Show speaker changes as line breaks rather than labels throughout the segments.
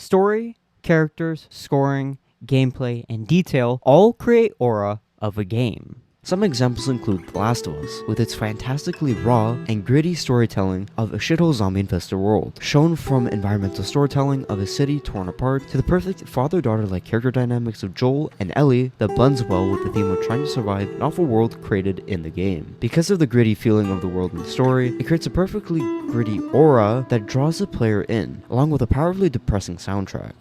Story, characters, scoring, gameplay, and detail all create aura of a game. Some examples include The Last of Us, with its fantastically raw and gritty storytelling of a shithole zombie-infested world, shown from environmental storytelling of a city torn apart to the perfect father-daughter-like character dynamics of Joel and Ellie that blends well with the theme of trying to survive an awful world created in the game. Because of the gritty feeling of the world and the story, it creates a perfectly gritty aura that draws the player in, along with a powerfully depressing soundtrack.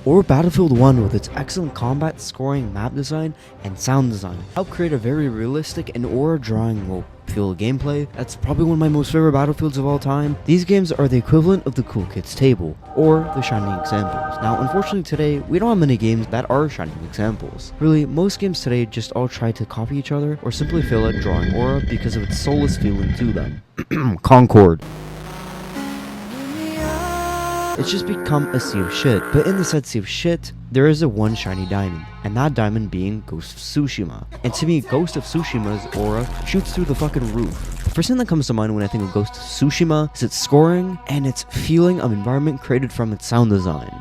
Or Battlefield 1 with its excellent combat, scoring, map design, and sound design help create a very realistic and aura-drawing feel gameplay that's probably one of my most favorite Battlefields of all time. These games are the equivalent of the Cool Kids table, or the shining examples. Now, unfortunately today, we don't have many games that are shining examples. Really, most games today just all try to copy each other, or simply fail at drawing aura because of its soulless feeling to them. Concord. It's just become a sea of shit, but in the said sea of shit, there is a one shiny diamond, and that diamond being Ghost of Tsushima. And to me, Ghost of Tsushima's aura shoots through the fucking roof. The first thing that comes to mind when I think of Ghost of Tsushima is its scoring and its feeling of environment created from its sound design.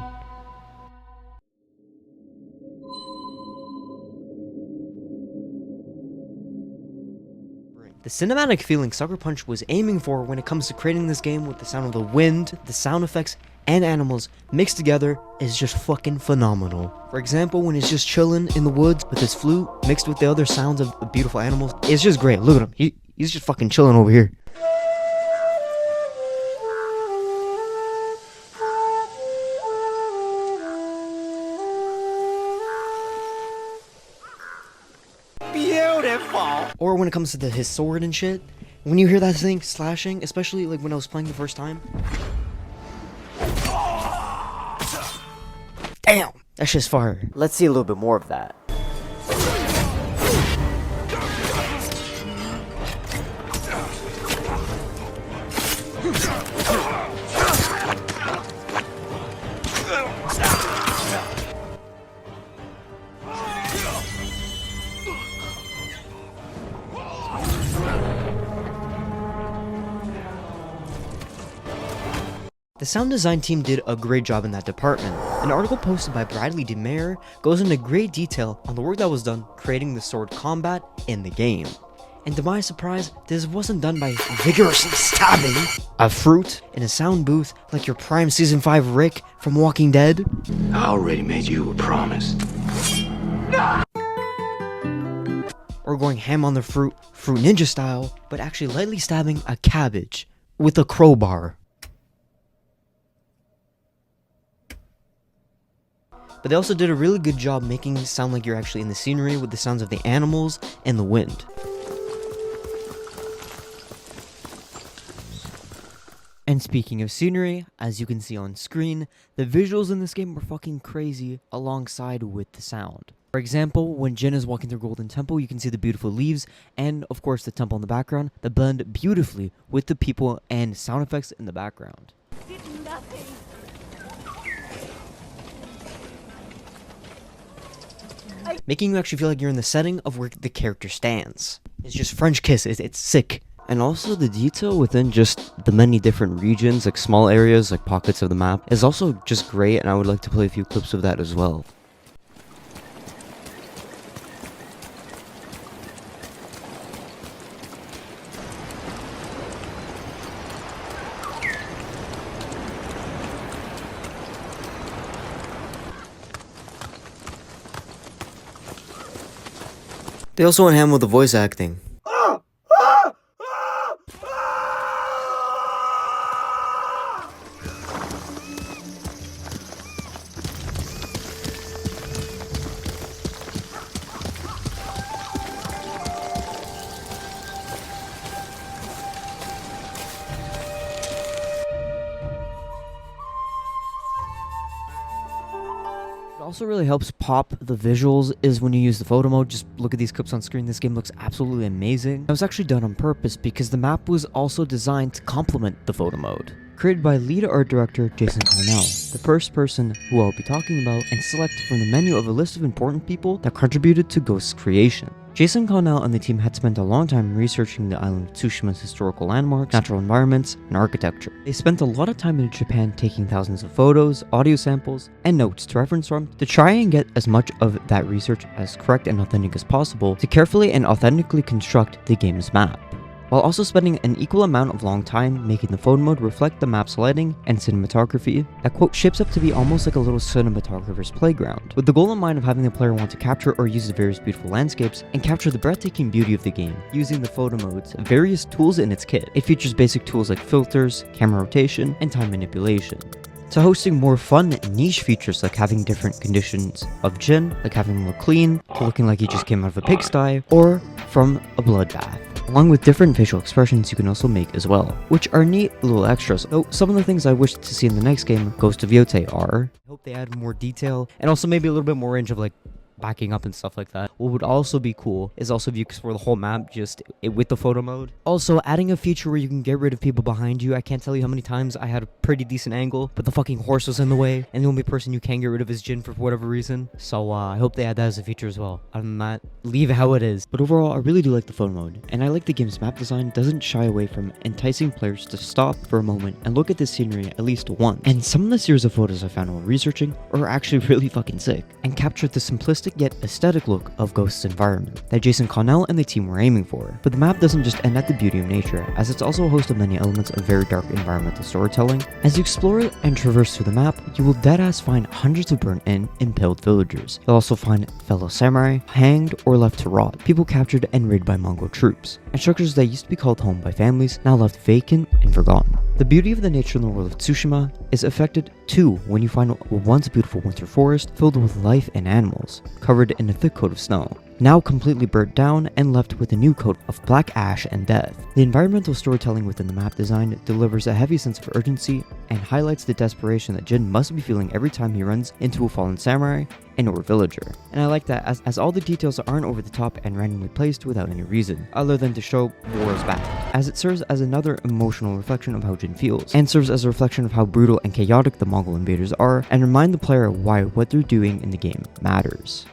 The cinematic feeling Sucker Punch was aiming for when it comes to creating this game with the sound of the wind, the sound effects, and animals mixed together is just fucking phenomenal. For example, when he's just chilling in the woods with his flute mixed with the other sounds of the beautiful animals, it's just great. Look at him. He's just fucking chilling over here. Beautiful. Or when it comes to his sword and shit, when you hear that thing slashing, especially like when I was playing the first time. Damn, that's just fire. Let's see a little bit more of that. The sound design team did a great job in that department. An article posted by Bradley DeMare goes into great detail on the work that was done creating the sword combat in the game. And to my surprise, this wasn't done by vigorously stabbing a fruit in a sound booth like your prime season 5 Rick from Walking Dead.
I already made you a promise.
Or going ham on the fruit ninja style, but actually lightly stabbing a cabbage with a crowbar. But they also did a really good job making it sound like you're actually in the scenery with the sounds of the animals and the wind. And speaking of scenery, as you can see on screen, the visuals in this game were fucking crazy alongside with the sound. For example, when Jin is walking through Golden Temple, you can see the beautiful leaves and, of course, the temple in the background that blend beautifully with the people and sound effects in the background. Making you actually feel like you're in the setting of where the character stands. It's just French kiss, it's sick. And also the detail within just the many different regions, like small areas, like pockets of the map, is also just great, and I would like to play a few clips of that as well. They also went ham with the voice acting. What also really helps pop the visuals is when you use the photo mode. Just look at these clips on screen. This game looks absolutely amazing. It was actually done on purpose because the map was also designed to complement the photo mode. Created by lead art director Jason Cornell, the first person who I'll be talking about, and select from the menu of a list of important people that contributed to Ghost's creation. Jason Connell and the team had spent a long time researching the island of Tsushima's historical landmarks, natural environments, and architecture. They spent a lot of time in Japan taking thousands of photos, audio samples, and notes to reference from to try and get as much of that research as correct and authentic as possible to carefully and authentically construct the game's map, while also spending an equal amount of long time making the photo mode reflect the map's lighting and cinematography that quote shapes up to be almost like a little cinematographer's playground, with the goal in mind of having the player want to capture or use the various beautiful landscapes and capture the breathtaking beauty of the game using the photo mode's various tools in its kit. It features basic tools like filters, camera rotation, and time manipulation, to hosting more fun niche features like having different conditions of Jin, like having him look clean, to looking like he just came out of a pigsty, or from a bloodbath, along with different facial expressions you can also make as well, which are neat little extras. Though some of the things I wish to see in the next game, Ghost of Tsushima, are, I hope they add more detail, and also maybe a little bit more range of like backing up and stuff like that. What would also be cool is also if you explore the whole map with the photo mode. Also adding a feature where you can get rid of people behind you. I can't tell you how many times I had a pretty decent angle, but the fucking horse was in the way, and the only person you can get rid of is Jin for whatever reason. So I hope they add that as a feature as well. Other than that, leave it how it is. But overall, I really do like the photo mode, and I like the game's map design doesn't shy away from enticing players to stop for a moment and look at the scenery at least once. And some of the series of photos I found while researching are actually really fucking sick, and captured the simplistic yet aesthetic look of Ghost's environment that Jason Connell and the team were aiming for. But the map doesn't just end at the beauty of nature, as it's also a host of many elements of very dark environmental storytelling. As you explore and traverse through the map, you will deadass find hundreds of burnt and impaled villagers. You'll also find fellow samurai hanged or left to rot, people captured and raided by Mongol troops, and structures that used to be called home by families now left vacant and forgotten. The beauty of the nature in the world of Tsushima is affected too when you find a once beautiful winter forest filled with life and animals, covered in a thick coat of snow, now completely burnt down and left with a new coat of black ash and death. The environmental storytelling within the map design delivers a heavy sense of urgency and highlights the desperation that Jin must be feeling every time he runs into a fallen samurai and or villager. And I like that as all the details aren't over the top and randomly placed without any reason, other than to show war is back, as it serves as another emotional reflection of how Jin feels, and serves as a reflection of how brutal and chaotic the Mongol invaders are, and remind the player why what they're doing in the game matters.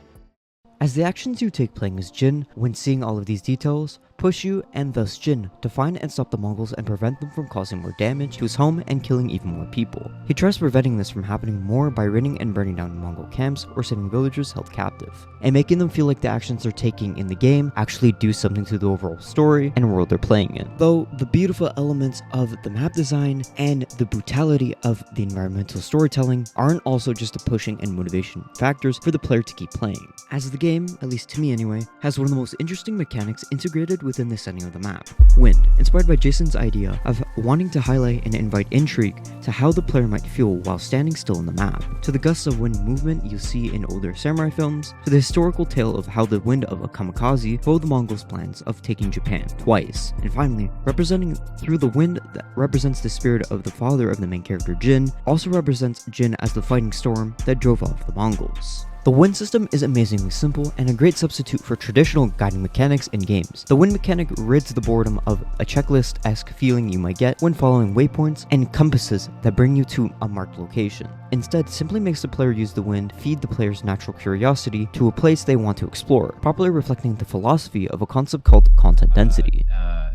As the actions you take playing as Jin, when seeing all of these details, push you, and thus Jin, to find and stop the Mongols and prevent them from causing more damage to his home and killing even more people. He tries preventing this from happening more by raiding and burning down Mongol camps or setting villagers held captive, and making them feel like the actions they're taking in the game actually do something to the overall story and world they're playing in. Though the beautiful elements of the map design and the brutality of the environmental storytelling aren't also just the pushing and motivation factors for the player to keep playing, as the game, at least to me anyway, has one of the most interesting mechanics integrated within the setting of the map. Wind, inspired by Jason's idea of wanting to highlight and invite intrigue to how the player might feel while standing still in the map, to the gusts of wind movement you see in older samurai films, to the historical tale of how the wind of a kamikaze foiled the Mongols' plans of taking Japan twice, and finally, representing through the wind that represents the spirit of the father of the main character Jin, also represents Jin as the fighting storm that drove off the Mongols. The wind system is amazingly simple and a great substitute for traditional guiding mechanics in games. The wind mechanic rids the boredom of a checklist-esque feeling you might get when following waypoints and compasses that bring you to a marked location. Instead, simply makes the player use the wind feed the player's natural curiosity to a place they want to explore, properly reflecting the philosophy of a concept called content density.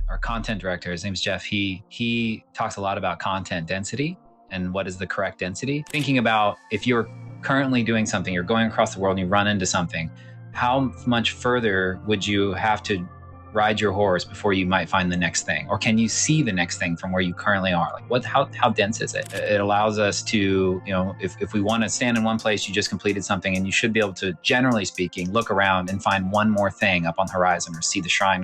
Our content director, his name's Jeff, he talks a lot about content density and what is the correct density. Thinking about if you're currently doing something, you're going across the world and you run into something, how much further would you have to ride your horse before you might find the next thing? Or can you see the next thing from where you currently are? Like how dense is it? It allows us to, if we want to stand in one place, you just completed something and you should be able to, generally speaking, look around and find one more thing up on the horizon or see the shrine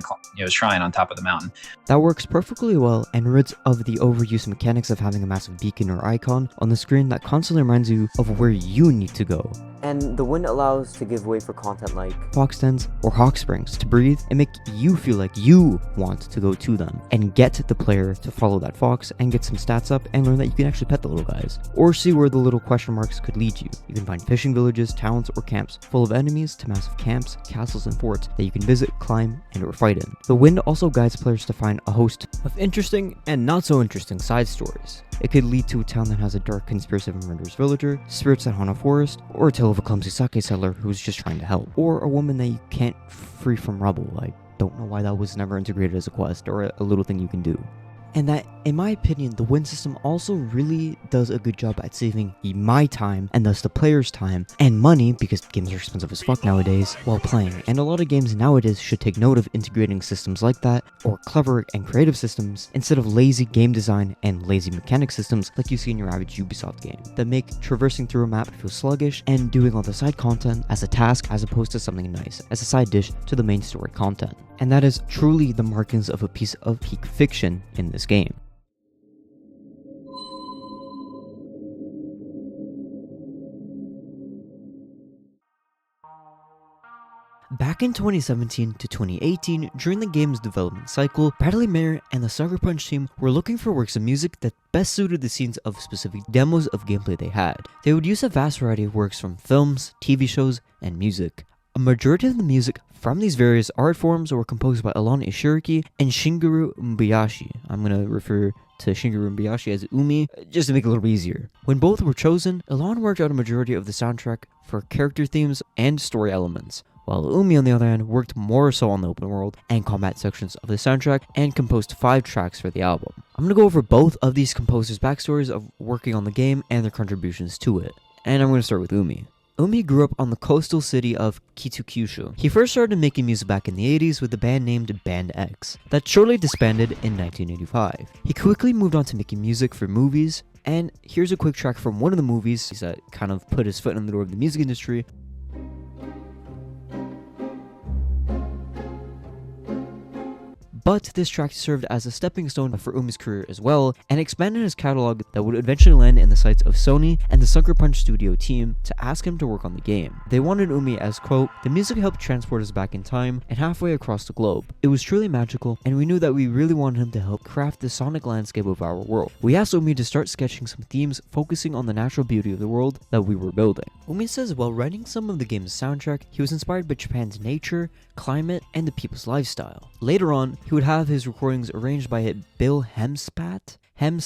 on top of the mountain.
That works perfectly well and rids of the overuse mechanics of having a massive beacon or icon on the screen that constantly reminds you of where you need to go. And the wind allows to give way for content like fox dens or hawk springs to breathe and make you feel like you want to go to them and get the player to follow that fox and get some stats up and learn that you can actually pet the little guys or see where the little question marks could lead you. You can find fishing villages, towns, or camps full of enemies to massive camps, castles, and forts that you can visit, climb, and or fight in. The wind also guides players to find a host of interesting and not so interesting side stories. It could lead to a town that has a dark conspiracy of a murderous villager, spirits that haunt a forest, or a tale of a clumsy sake seller who's just trying to help, or a woman that you can't free from rubble. I don't know why that was never integrated as a quest or a little thing you can do. And that, in my opinion, the win system also really does a good job at saving my time, and thus the player's time, and money, because games are expensive as fuck nowadays, while playing. And a lot of games nowadays should take note of integrating systems like that, or clever and creative systems, instead of lazy game design and lazy mechanic systems like you see in your average Ubisoft game, that make traversing through a map feel sluggish, and doing all the side content as a task as opposed to something nice, as a side dish to the main story content. And that is truly the markings of a piece of peak fiction in this game. Back in 2017 to 2018, during the game's development cycle, Bradley Mayer and the Sucker Punch team were looking for works of music that best suited the scenes of specific demos of gameplay they had. They would use a vast variety of works from films, TV shows, and music. A majority of the music from these various art forms were composed by Alon Ishiriki and Shigeru Mbayashi. I'm gonna refer to Shigeru Mbayashi as Umi, just to make it a little bit easier. When both were chosen, Alon worked out a majority of the soundtrack for character themes and story elements, while Umi, on the other hand, worked more so on the open world and combat sections of the soundtrack and composed 5 tracks for the album. I'm gonna go over both of these composers' backstories of working on the game and their contributions to it. And I'm gonna start with Umi. Umi grew up on the coastal city of Kitakyushu. He first started making music back in the 80s with a band named Band X, that shortly disbanded in 1985. He quickly moved on to making music for movies, and here's a quick track from one of the movies that kind of put his foot in the door of the music industry. But this track served as a stepping stone for Umi's career as well, and expanded his catalog that would eventually land in the sights of Sony and the Sucker Punch studio team to ask him to work on the game. They wanted Umi as, quote, "The music helped transport us back in time and halfway across the globe. It was truly magical, and we knew that we really wanted him to help craft the sonic landscape of our world. We asked Umi to start sketching some themes focusing on the natural beauty of the world that we were building." Umi says while writing some of the game's soundtrack, he was inspired by Japan's nature, climate, and the people's lifestyle. Later on, he would have his recordings arranged by Bill Hemspatt, and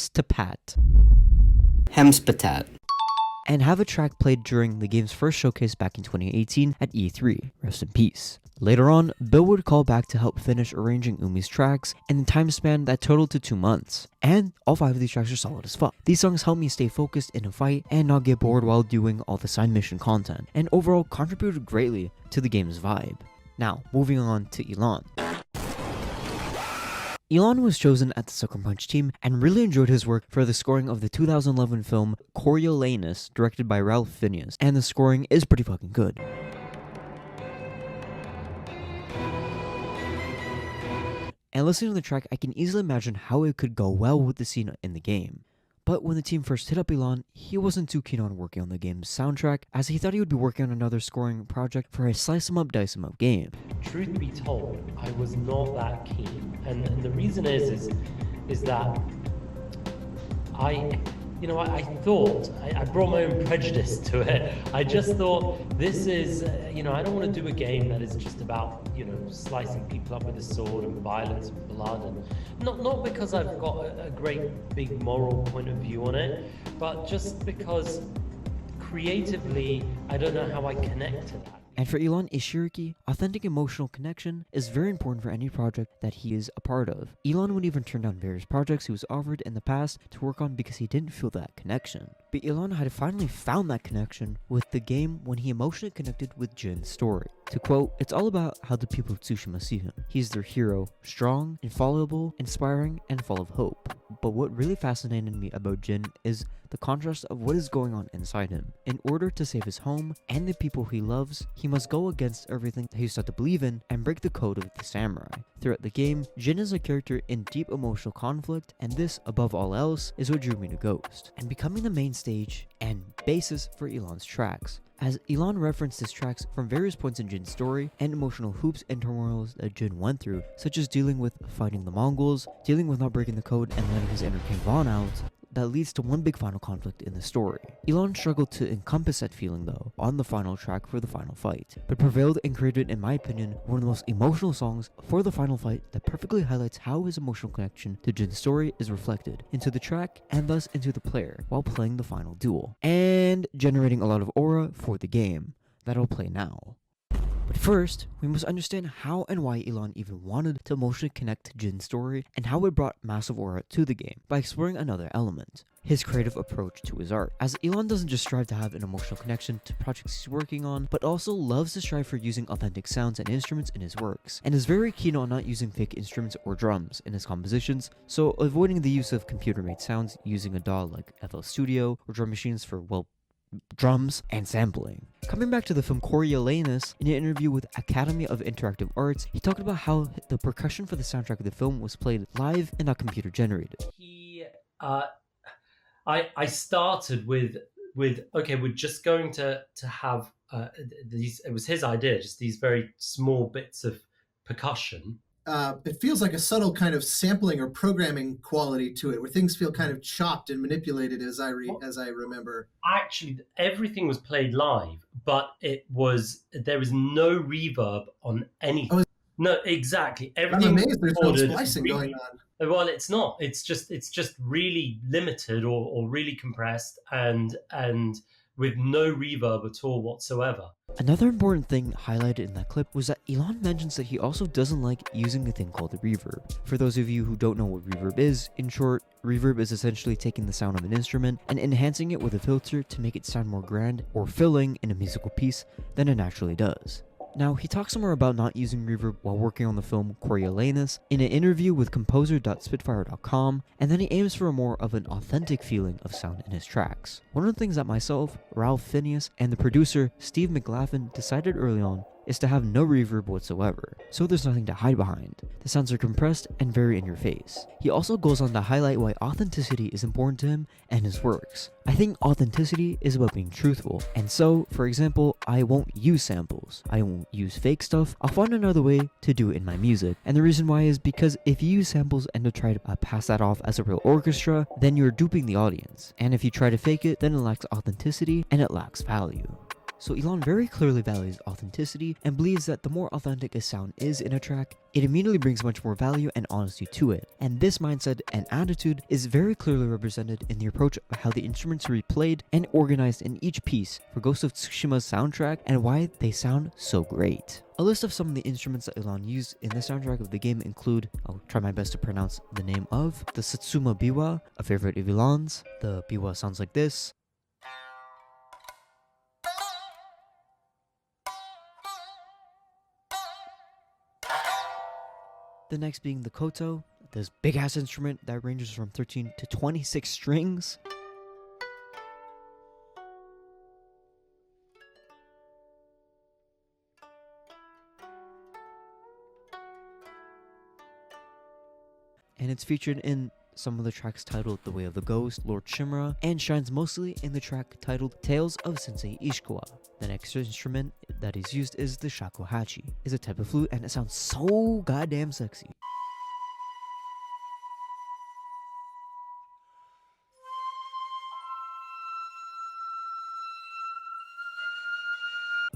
have a track played during the game's first showcase back in 2018 at E3. Rest in peace. Later on, Bill would call back to help finish arranging Umi's tracks in a time span that totaled to 2 months. And all 5 of these tracks are solid as fuck. These songs help me stay focused in a fight and not get bored while doing all the side mission content, and overall contributed greatly to the game's vibe. Now, moving on to Elon. Elon was chosen at the Sucker Punch team and really enjoyed his work for the scoring of the 2011 film Coriolanus, directed by Ralph Fiennes, and the scoring is pretty fucking good. And listening to the track, I can easily imagine how it could go well with the scene in the game. But when the team first hit up Elon, he wasn't too keen on working on the game's soundtrack, as he thought he would be working on another scoring project for a slice-em-up, dice-em-up game.
Truth be told, I was not that keen, and the reason is that I thought, I brought my own prejudice to it. I just thought, this is, I don't want to do a game that is just about, slicing people up with a sword and violence and blood, and not because I've got a great big moral point of view on it, but just because creatively, I don't know how I connect to that.
And for Elon Ishiriki, authentic emotional connection is very important for any project that he is a part of. Elon would even turn down various projects he was offered in the past to work on because he didn't feel that connection. But Elon had finally found that connection with the game when he emotionally connected with Jin's story. To quote, "It's all about how the people of Tsushima see him. He's their hero, strong, infallible, inspiring, and full of hope. But what really fascinated me about Jin is the contrast of what is going on inside him. In order to save his home and the people he loves, he must go against everything that he started to believe in and break the code of the samurai." Throughout the game, Jin is a character in deep emotional conflict, and this, above all else, is what drew me to Ghost, and becoming the main stage and basis for Elon's tracks. As Elon referenced his tracks from various points in Jin's story and emotional hoops and turmoils that Jin went through, such as dealing with fighting the Mongols, dealing with not breaking the code and letting his inner King Von out, that leads to one big final conflict in the story. Elon struggled to encompass that feeling though on the final track for the final fight, but prevailed and created, in my opinion, one of the most emotional songs for the final fight that perfectly highlights how his emotional connection to Jin's story is reflected into the track and thus into the player while playing the final duel, and generating a lot of aura for the game that I'll play now. But first, we must understand how and why Elon even wanted to emotionally connect to Jin's story and how it brought massive aura to the game by exploring another element, his creative approach to his art. As Elon doesn't just strive to have an emotional connection to projects he's working on, but also loves to strive for using authentic sounds and instruments in his works, and is very keen on not using fake instruments or drums in his compositions, so avoiding the use of computer-made sounds using a DAW like FL Studio or drum machines for, well, drums and sampling. Coming back to the film Coriolanus, in an interview with Academy of Interactive Arts, he talked about how the percussion for the soundtrack of the film was played live and not computer generated.
I started with okay, we're just going to have these. It was his idea, just these very small bits of percussion.
It feels like a subtle kind of sampling or programming quality to it, where things feel kind of chopped and manipulated, as I remember.
Actually, everything was played live, but there was no reverb on anything. No, exactly. Everything.
I'm amazed there's no splicing going on.
Well, it's not. It's just really limited or really compressed and with no reverb at all whatsoever.
Another important thing highlighted in that clip was that Elon mentions that he also doesn't like using a thing called a reverb. For those of you who don't know what reverb is, in short, reverb is essentially taking the sound of an instrument and enhancing it with a filter to make it sound more grand or filling in a musical piece than it naturally does. Now, he talks some more about not using reverb while working on the film Coriolanus in an interview with composer.spitfire.com, and then he aims for more of an authentic feeling of sound in his tracks. One of the things that myself, Ralph Phineas, and the producer Steve McLaughlin decided early on is to have no reverb whatsoever, so there's nothing to hide behind. The sounds are compressed and very in your face. He also goes on to highlight why authenticity is important to him and his works. I think authenticity is about being truthful, and so, for example, I won't use samples, I won't use fake stuff, I'll find another way to do it in my music. And the reason why is because if you use samples and to try to pass that off as a real orchestra, then you're duping the audience, and if you try to fake it, then it lacks authenticity and it lacks value. So Elon very clearly values authenticity and believes that the more authentic a sound is in a track, it immediately brings much more value and honesty to it. And this mindset and attitude is very clearly represented in the approach of how the instruments are replayed and organized in each piece for Ghost of Tsushima's soundtrack and why they sound so great. A list of some of the instruments that Elon used in the soundtrack of the game include, I'll try my best to pronounce the name of, the Satsuma Biwa, a favorite of Elon's. The Biwa sounds like this. The next being the koto, this big ass instrument that ranges from 13 to 26 strings. And it's featured in some of the tracks titled The Way of the Ghost, Lord Shimura, and shines mostly in the track titled Tales of Sensei Ishikawa. The next instrument that is used is the shakuhachi. It's a type of flute and it sounds so goddamn sexy.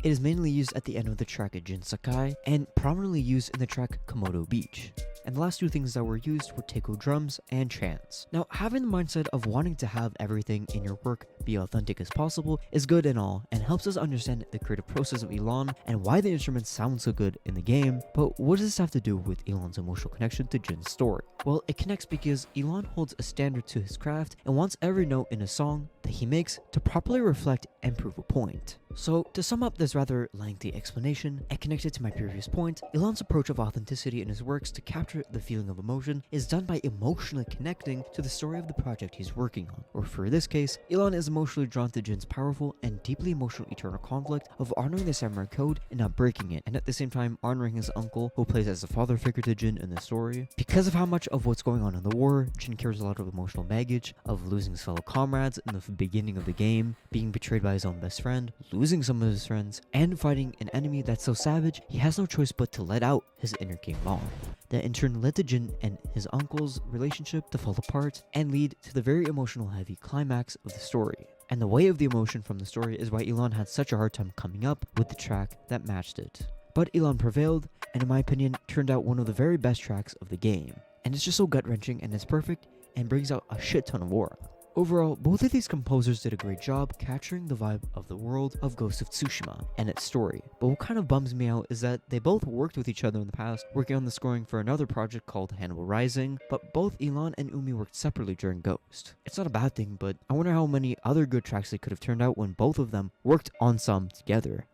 It is mainly used at the end of the track at Jin Sakai, and prominently used in the track Komodo Beach. And the last two things that were used were taiko drums and trance. Now, having the mindset of wanting to have everything in your work be authentic as possible is good and all, and helps us understand the creative process of Elon and why the instruments sound so good in the game. But what does this have to do with Elon's emotional connection to Jin's story? Well, it connects because Elon holds a standard to his craft and wants every note in a song that he makes to properly reflect and prove a point. So, to sum up this rather lengthy explanation, and connected to my previous point, Elon's approach of authenticity in his works to capture the feeling of emotion is done by emotionally connecting to the story of the project he's working on. Or for this case, Elon is emotionally drawn to Jin's powerful and deeply emotional eternal conflict of honoring the samurai code and not breaking it, and at the same time honoring his uncle, who plays as a father figure to Jin in the story. Because of how much of what's going on in the war, Jin carries a lot of emotional baggage of losing his fellow comrades in the beginning of the game, being betrayed by his own best friend, losing some of his friends, and fighting an enemy that's so savage he has no choice but to let out his inner king bond. That in turn led to Jin and his uncle's relationship to fall apart and lead to the very emotional heavy climax of the story. And the weight of the emotion from the story is why Elon had such a hard time coming up with the track that matched it. But Elon prevailed, and in my opinion, turned out one of the very best tracks of the game. And it's just so gut-wrenching and it's perfect and brings out a shit ton of aura. Overall, both of these composers did a great job capturing the vibe of the world of Ghost of Tsushima and its story. But what kind of bums me out is that they both worked with each other in the past, working on the scoring for another project called Hannibal Rising, but both Elon and Umi worked separately during Ghost. It's not a bad thing, but I wonder how many other good tracks they could have turned out when both of them worked on some together.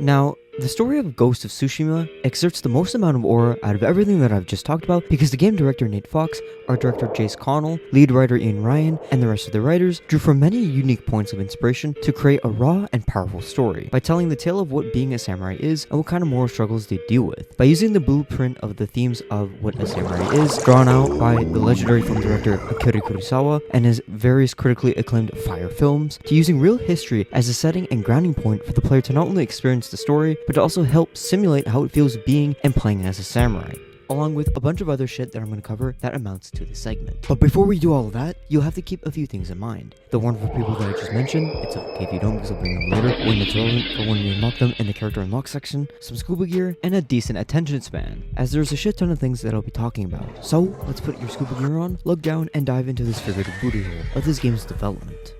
Now, the story of Ghost of Tsushima exerts the most amount of aura out of everything that I've just talked about because the game director Nate Fox, art director Jace Connell, lead writer Ian Ryan, and the rest of the writers drew from many unique points of inspiration to create a raw and powerful story by telling the tale of what being a samurai is and what kind of moral struggles they deal with. By using the blueprint of the themes of what a samurai is, drawn out by the legendary film director Akira Kurosawa and his various critically acclaimed Fire films, to using real history as a setting and grounding point for the player to not only experience the story, but to also help simulate how it feels being and playing as a samurai, along with a bunch of other shit that I'm going to cover that amounts to this segment. But before we do all of that, you'll have to keep a few things in mind. The wonderful people that I just mentioned, it's okay if you don't because I'll bring them later when it's relevant for when we unlock them in the character unlock section, some scuba gear, and a decent attention span, as there's a shit ton of things that I'll be talking about. So, let's put your scuba gear on, look down, and dive into this figurative booty hole of this game's development.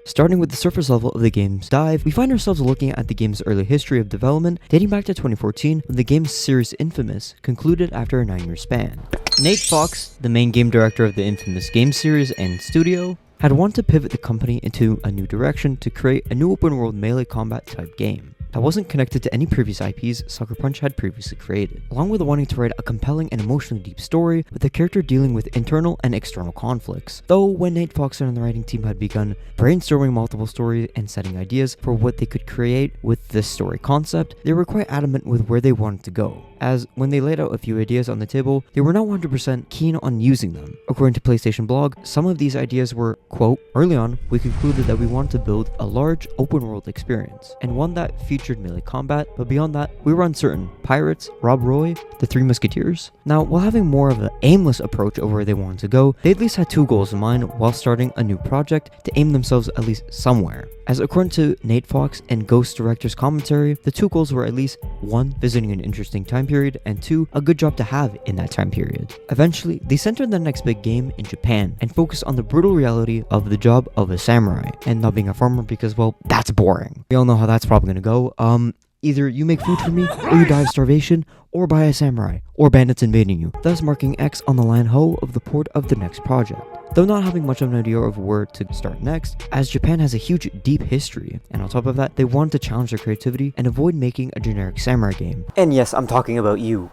Starting with the surface level of the game's dive, we find ourselves looking at the game's early history of development dating back to 2014 when the game's series Infamous concluded after a 9-year span. Nate Fox, the main game director of the Infamous game series and studio, had wanted to pivot the company into a new direction to create a new open world melee combat type game that wasn't connected to any previous IPs Sucker Punch had previously created, along with wanting to write a compelling and emotionally deep story with the character dealing with internal and external conflicts. Though when Nate Fox and the writing team had begun brainstorming multiple stories and setting ideas for what they could create with this story concept, they were quite adamant with where they wanted to go, as when they laid out a few ideas on the table, they were not 100% keen on using them. According to PlayStation Blog, some of these ideas were, quote, "Early on, we concluded that we wanted to build a large open world experience, and one that featured melee combat, but beyond that, we were uncertain. Pirates, Rob Roy, the Three Musketeers?" Now, while having more of an aimless approach of where they wanted to go, they at least had two goals in mind while starting a new project to aim themselves at least somewhere. As according to Nate Fox and Ghost Director's commentary, the two goals were at least 1. Visiting an interesting time period, and 2. A good job to have in that time period. Eventually, they centered their next big game in Japan and focused on the brutal reality of the job of a samurai and not being a farmer because, well, that's boring. We all know how that's probably gonna go. Either you make food for me, or you die of starvation, or by a samurai, or bandits invading you, thus marking X on the line ho of the port of the next project. Though not having much of an idea of where to start next, as Japan has a huge, deep history, and on top of that, they wanted to challenge their creativity and avoid making a generic samurai game. And yes, I'm talking about you.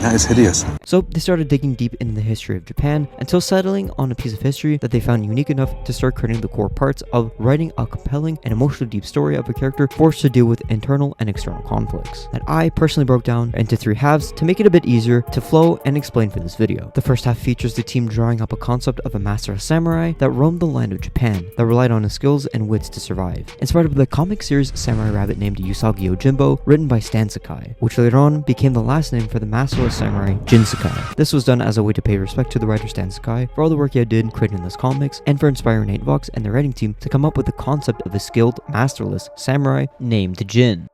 That is hideous.
So they started digging deep into the history of Japan until settling on a piece of history that they found unique enough to start creating the core parts of writing a compelling and emotionally deep story of a character forced to deal with internal and external conflicts that I personally broke down into 3 halves to make it a bit easier to flow and explain for this video. The first half features the team drawing up a concept of a master samurai that roamed the land of Japan that relied on his skills and wits to survive, inspired by the comic series Samurai Rabbit named Usagi Yojimbo, written by Stan Sakai, which later on became the last name for the masterless samurai Jin Sakai. This was done as a way to pay respect to the writer Stan Sakai for all the work he did creating this comics and for inspiring Nate Fox and the writing team to come up with the concept of a skilled, masterless samurai named Jin.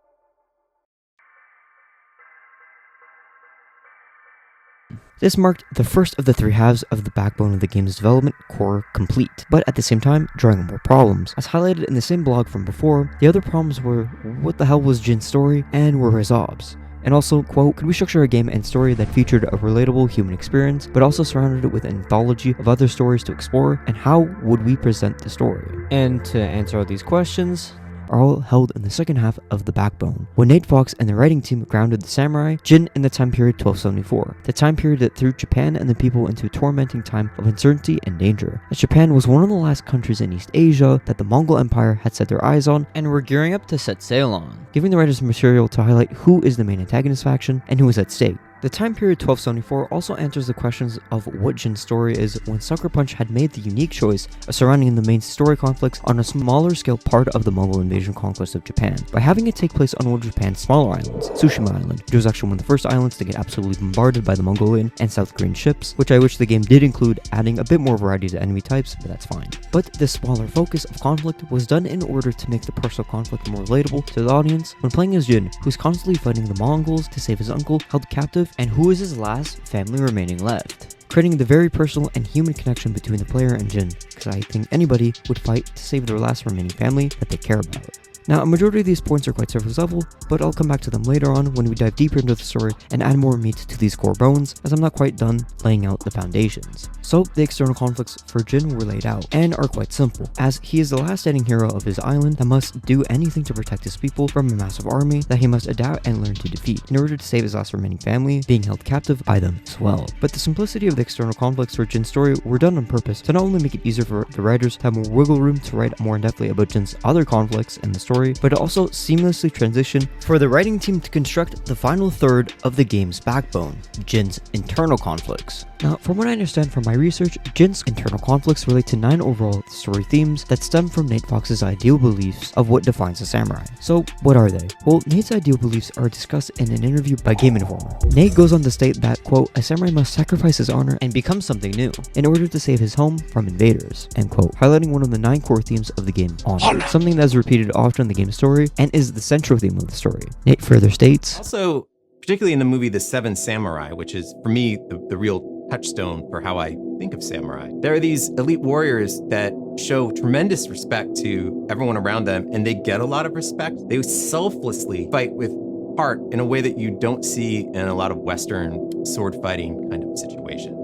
This marked the first of the 3 halves of the backbone of the game's development core complete, but at the same time, drawing more problems. As highlighted in the same blog from before, the other problems were what the hell was Jin's story and were his obs. And also, quote, could we structure a game and story that featured a relatable human experience, but also surrounded it with an anthology of other stories to explore, and how would we present the story? And to answer all these questions, are all held in the second half of the Backbone, when Nate Fox and the writing team grounded the samurai Jin in the time period 1274, the time period that threw Japan and the people into a tormenting time of uncertainty and danger, as Japan was one of the last countries in East Asia that the Mongol Empire had set their eyes on and were gearing up to set sail on, giving the writers material to highlight who is the main antagonist faction and who is at stake. The time period 1274 also answers the questions of what Jin's story is when Sucker Punch had made the unique choice of surrounding the main story conflicts on a smaller scale part of the Mongol invasion conquest of Japan, by having it take place on one of Japan's smaller islands, Tsushima Island, which was actually one of the first islands to get absolutely bombarded by the Mongolian and South Korean ships, which I wish the game did include adding a bit more variety to enemy types, but that's fine. But this smaller focus of conflict was done in order to make the personal conflict more relatable to the audience when playing as Jin, who's constantly fighting the Mongols to save his uncle held captive and who is his last family remaining left, creating the very personal and human connection between the player and Jin, because I think anybody would fight to save their last remaining family that they care about. Now, a majority of these points are quite surface level, but I'll come back to them later on when we dive deeper into the story and add more meat to these core bones, as I'm not quite done laying out the foundations. So, the external conflicts for Jin were laid out, and are quite simple, as he is the last standing hero of his island that must do anything to protect his people from a massive army that he must adapt and learn to defeat, in order to save his last remaining family, being held captive by them as well. But the simplicity of the external conflicts for Jin's story were done on purpose to not only make it easier for the writers to have more wiggle room to write more in-depthly about Jin's other conflicts in the story, but also seamlessly transition for the writing team to construct the final third of the game's backbone, Jin's internal conflicts. Now, from what I understand from my research, Jin's internal conflicts relate to 9 overall story themes that stem from Nate Fox's ideal beliefs of what defines a samurai. So, what are they? Well, Nate's ideal beliefs are discussed in an interview by Game Informer. Nate goes on to state that, quote, a samurai must sacrifice his honor and become something new in order to save his home from invaders, end quote, highlighting one of the 9 core themes of the game, honor, something that is repeated often in the game's story and is the central theme of the story. Nate further states,
also, particularly in the movie The Seven Samurai, which is, for me, the real touchstone for how I think of samurai. There are these elite warriors that show tremendous respect to everyone around them, and they get a lot of respect. They selflessly fight with heart in a way that you don't see in a lot of Western sword fighting kind of situations.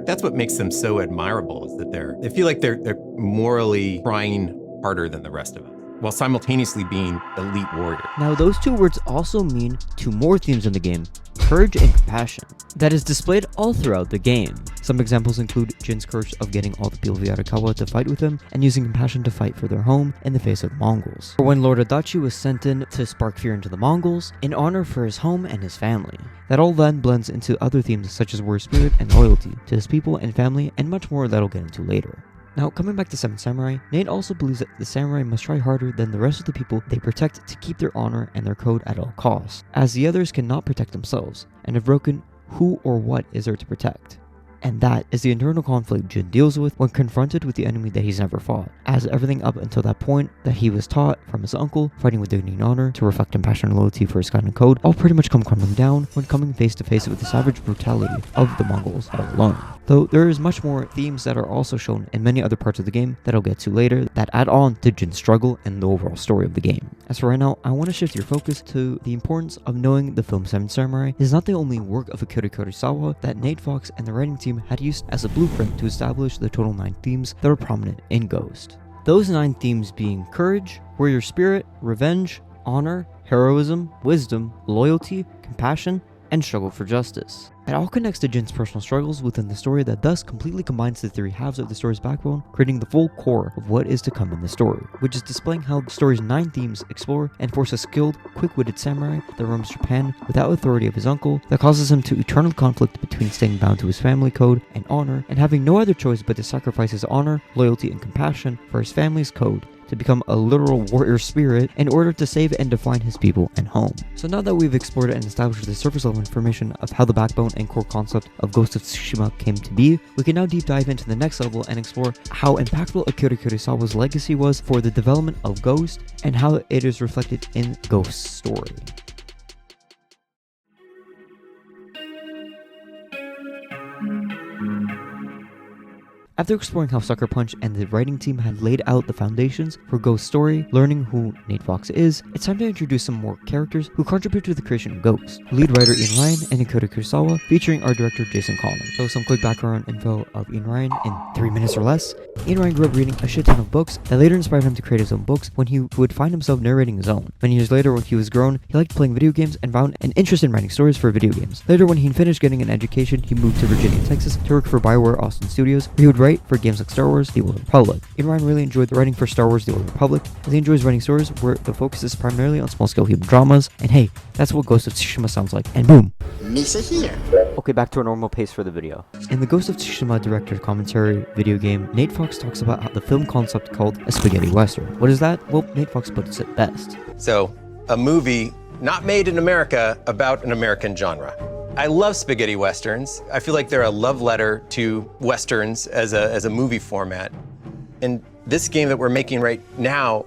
That's what makes them so admirable, is that they feel like they're morally trying harder than the rest of us, while simultaneously being elite warriors.
Now, those two words also mean 2 more themes in the game, courage and compassion, that is displayed all throughout the game. Some examples include Jin's courage of getting all the people of Yarikawa to fight with him, and using compassion to fight for their home in the face of the Mongols. Or when Lord Adachi was sent in to spark fear into the Mongols, in honor for his home and his family. That all then blends into other themes such as warrior spirit and loyalty to his people and family, and much more that I'll get into later. Now, coming back to Seven Samurai, Nate also believes that the samurai must try harder than the rest of the people they protect to keep their honor and their code at all costs, as the others cannot protect themselves, and have broken who or what is there to protect. And that is the internal conflict Jin deals with when confronted with the enemy that he's never fought, as everything up until that point that he was taught from his uncle, fighting with dignity and honor, to reflect compassion and loyalty for his kind and code, all pretty much come crumbling down when coming face to face with the savage brutality of the Mongols all alone. Though there is much more themes that are also shown in many other parts of the game that I'll get to later that add on to Jin's struggle and the overall story of the game. As for right now, I want to shift your focus to the importance of knowing the film Seven Samurai is not the only work of Akira Kurosawa that Nate Fox and the writing team had used as a blueprint to establish the total 9 themes that are prominent in Ghost. Those 9 themes being courage, warrior spirit, revenge, honor, heroism, wisdom, loyalty, compassion, and struggle for justice. It all connects to Jin's personal struggles within the story that thus completely combines the 3 halves of the story's backbone, creating the full core of what is to come in the story, which is displaying how the story's 9 themes explore and force a skilled, quick-witted samurai that roams Japan without authority of his uncle, that causes him to eternal conflict between staying bound to his family code and honor, and having no other choice but to sacrifice his honor, loyalty, and compassion for his family's code, to become a literal warrior spirit in order to save and define his people and home. So now that we've explored and established the surface level information of how the backbone and core concept of Ghost of Tsushima came to be, we can now deep dive into the next level and explore how impactful Akira Kurosawa's legacy was for the development of Ghost and how it is reflected in Ghost's story. After exploring how Sucker Punch and the writing team had laid out the foundations for Ghost's story, learning who Nate Fox is, it's time to introduce some more characters who contribute to the creation of Ghost. Lead writer Ian Ryan and Akira Kurosawa, featuring our director Jason Connell. So some quick background info of Ian Ryan in 3 minutes or less. Ian Ryan grew up reading a shit ton of books that later inspired him to create his own books when he would find himself narrating his own. Many years later, when he was grown, he liked playing video games and found an interest in writing stories for video games. Later, when he finished getting an education, he moved to Virginia, Texas to work for BioWare Austin Studios, where he would write for games like Star Wars: The Old Republic. Ian Ryan really enjoyed writing for Star Wars: The Old Republic, as he enjoys writing stories where the focus is primarily on small-scale human dramas, and hey, that's what Ghost of Tsushima sounds like, and boom!
Misa here.
Okay, back to a normal pace for the video. In the Ghost of Tsushima director commentary video game, Nate Fox talks about how the film concept called a spaghetti western. What is that? Well, Nate Fox puts it best.
So, a movie not made in America about an American genre. I love spaghetti westerns. I feel like they're a love letter to westerns as a movie format. And this game that we're making right now,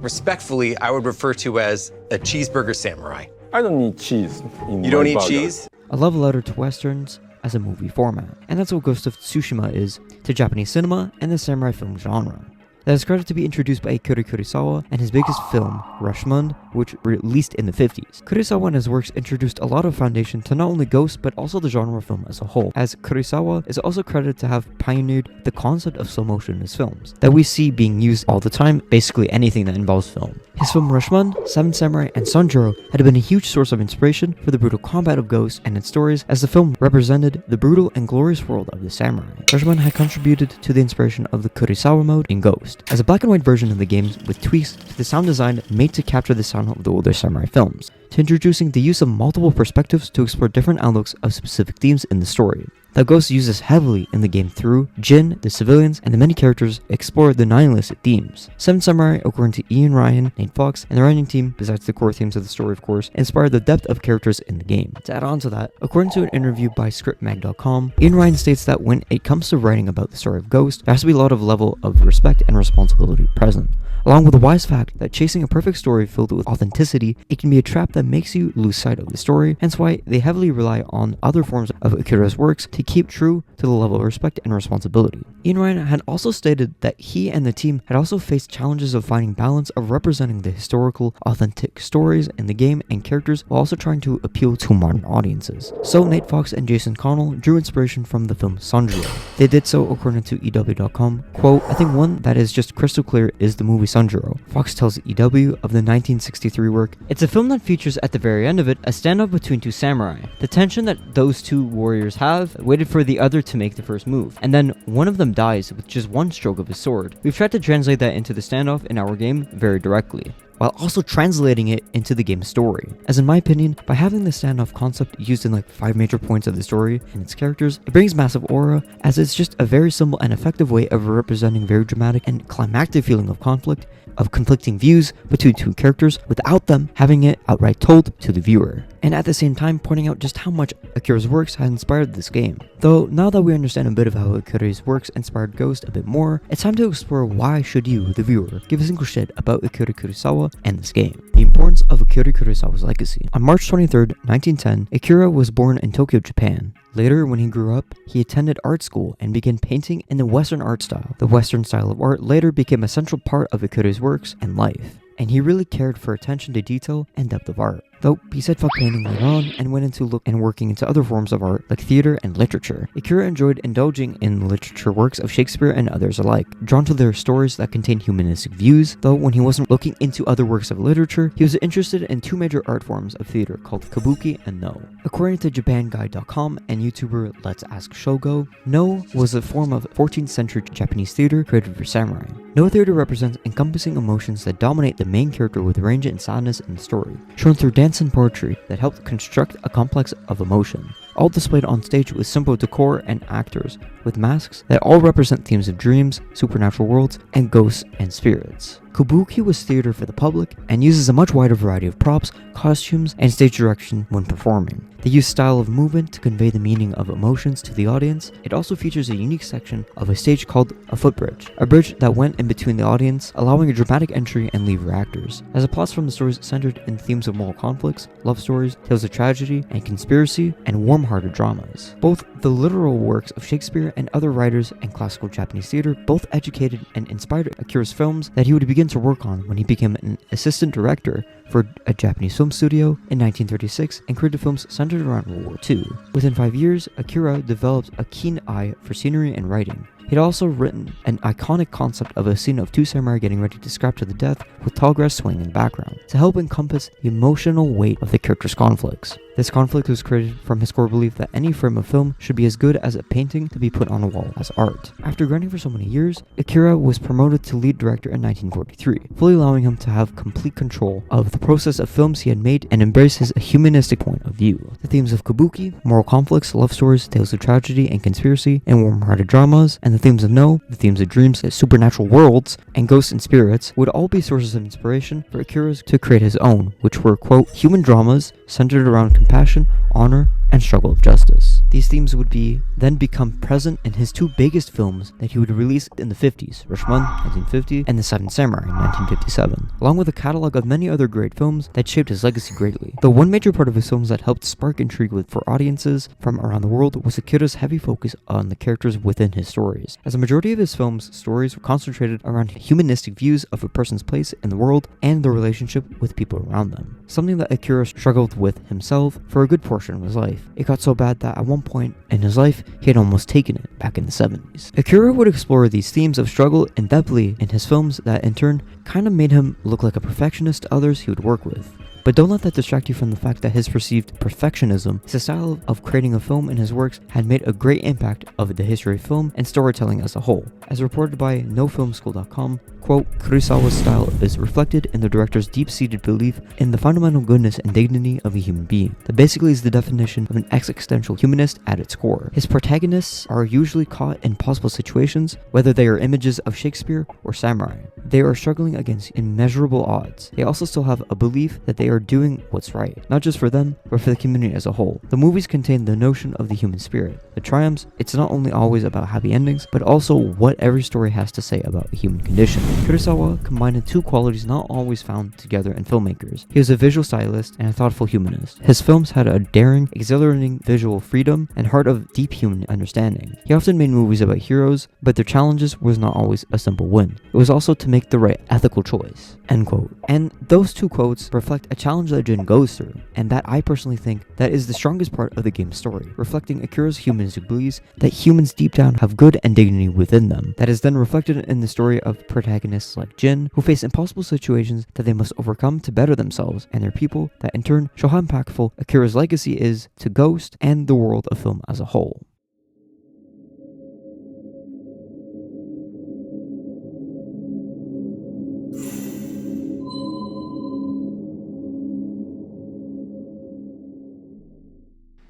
respectfully, I would refer to as a cheeseburger samurai.
I don't need cheese in
You don't
my
eat
burger.
cheese?
A love letter to westerns as a movie format. And that's what Ghost of Tsushima is to Japanese cinema and the samurai film genre. That is credited to be introduced by Akira Kurosawa and his biggest film, Rashomon, which released in the 50s. Kurosawa and his works introduced a lot of foundation to not only Ghost, but also the genre film as a whole, as Kurosawa is also credited to have pioneered the concept of slow motion in his films, that we see being used all the time, basically anything that involves film. His film Rashomon, Seven Samurai, and Sanjuro had been a huge source of inspiration for the brutal combat of Ghost and its stories, as the film represented the brutal and glorious world of the samurai. Rashomon had contributed to the inspiration of the Kurosawa mode in Ghost, as a black and white version of the games with tweaks to the sound design made to capture the sound of the older samurai films, to introducing the use of multiple perspectives to explore different outlooks of specific themes in the story. That Ghost uses heavily in the game through Jin, the civilians, and the many characters explore the nihilistic themes. Seven Samurai, according to Ian Ryan, Nate Fox, and the writing team, besides the core themes of the story of course, inspired the depth of characters in the game. To add on to that, according to an interview by scriptmag.com, Ian Ryan states that when it comes to writing about the story of Ghost, there has to be a lot of level of respect and responsibility present, along with the wise fact that chasing a perfect story filled with authenticity, it can be a trap that makes you lose sight of the story, hence why they heavily rely on other forms of Akira's works to keep true to the level of respect and responsibility. Ian Ryan had also stated that he and the team had also faced challenges of finding balance of representing the historical, authentic stories in the game and characters while also trying to appeal to modern audiences. So Nate Fox and Jason Connell drew inspiration from the film Sanjuro. They did so according to EW.com, quote, "I think one that is just crystal clear is the movie Sanjuro." Fox tells EW of the 1963 work, "It's a film that features at the very end of it a standoff between two samurai. The tension that those two warriors have waited for the other to make the first move, and then one of them dies with just one stroke of his sword. We've tried to translate that into the standoff in our game very directly, while also translating it into the game's story. As in my opinion, by having the standoff concept used in like 5 major points of the story and its characters, it brings massive aura, as it's just a very simple and effective way of representing very dramatic and climactic feeling of conflict, of conflicting views between two characters without them having it outright told to the viewer, and at the same time pointing out just how much Akira's works had inspired this game. Though now that we understand a bit of how Akira's works inspired Ghost a bit more, it's time to explore why should you, the viewer, give a single shit about Akira Kurosawa and this game. The importance of Akira Kurosawa's legacy. On March 23rd, 1910, Akira was born in Tokyo, Japan. Later, when he grew up, he attended art school and began painting in the Western art style. The Western style of art later became a central part of Akira's works and life, and he really cared for attention to detail and depth of art. Though he said fuck painting later on and went into working into other forms of art like theater and literature. Akira enjoyed indulging in literature works of Shakespeare and others alike, drawn to their stories that contain humanistic views, though when he wasn't looking into other works of literature, he was interested in 2 major art forms of theater called kabuki and no. According to JapanGuide.com and YouTuber Let's Ask Shogo, no was a form of 14th century Japanese theater created for samurai. No theater represents encompassing emotions that dominate the main character with range and sadness in the story, shown through dance and poetry that helped construct a complex of emotion, all displayed on stage with simple decor and actors, with masks that all represent themes of dreams, supernatural worlds, and ghosts and spirits. Kabuki was theater for the public and uses a much wider variety of props, costumes, and stage direction when performing. They use style of movement to convey the meaning of emotions to the audience. It also features a unique section of a stage called a footbridge, a bridge that went in between the audience, allowing a dramatic entry and leave actors. As the plots from the stories centered in themes of moral conflicts, love stories, tales of tragedy and conspiracy, and warm-hearted dramas. Both the literal works of Shakespeare and other writers and classical Japanese theater both educated and inspired Akira's films that he would begin to work on when he became an assistant director for a Japanese film studio in 1936 and created films centered around World War II. Within 5 years, Akira developed a keen eye for scenery and writing. He'd also written an iconic concept of a scene of two samurai getting ready to scrap to the death with tall grass swaying in the background to help encompass the emotional weight of the characters' conflicts. This conflict was created from his core belief that any frame of film should be as good as a painting to be put on a wall as art. After grinding for so many years, Akira was promoted to lead director in 1943, fully allowing him to have complete control of the process of films he had made and embrace his humanistic point of view. The themes of kabuki, moral conflicts, love stories, tales of tragedy and conspiracy, and warm-hearted dramas, and the themes of no, the themes of dreams, supernatural worlds, and ghosts and spirits would all be sources of inspiration for Akira to create his own, which were, quote, human dramas centered around compassion, honor, and struggle of justice. These themes would then become present in his two biggest films that he would release in the 50s, Rashomon 1950 and The Seven Samurai in 1957, along with a catalog of many other great films that shaped his legacy greatly. The one major part of his films that helped spark intrigue for audiences from around the world was Akira's heavy focus on the characters within his stories, as a majority of his films' stories were concentrated around humanistic views of a person's place in the world and their relationship with people around them, something that Akira struggled with himself for a good portion of his life. It got so bad that at one point in his life, he had almost taken it back in the 70s. Akira would explore these themes of struggle in depthly in his films that in turn kind of made him look like a perfectionist to others he would work with. But don't let that distract you from the fact that his perceived perfectionism, his style of creating a film in his works, had made a great impact of the history of film and storytelling as a whole. As reported by NoFilmSchool.com, quote, Kurosawa's style is reflected in the director's deep-seated belief in the fundamental goodness and dignity of a human being. That basically is the definition of an existential humanist at its core. His protagonists are usually caught in possible situations, whether they are images of Shakespeare or samurai. They are struggling against immeasurable odds. They also still have a belief that they are doing what's right, not just for them, but for the community as a whole. The movies contain the notion of the human spirit. The triumphs, it's not only always about happy endings, but also what every story has to say about the human condition. Kurosawa combined two qualities not always found together in filmmakers. He was a visual stylist and a thoughtful humanist. His films had a daring, exhilarating visual freedom and heart of deep human understanding. He often made movies about heroes, but their challenges was not always a simple win. It was also to make the right ethical choice. End quote. And those two quotes reflect a challenge that Jin goes through, and that I personally think that is the strongest part of the game's story, reflecting Akira's humanistic beliefs that humans deep down have good and dignity within them. That is then reflected in the story of protagonists like Jin, who face impossible situations that they must overcome to better themselves and their people, that in turn show how impactful Akira's legacy is to Ghost and the world of film as a whole.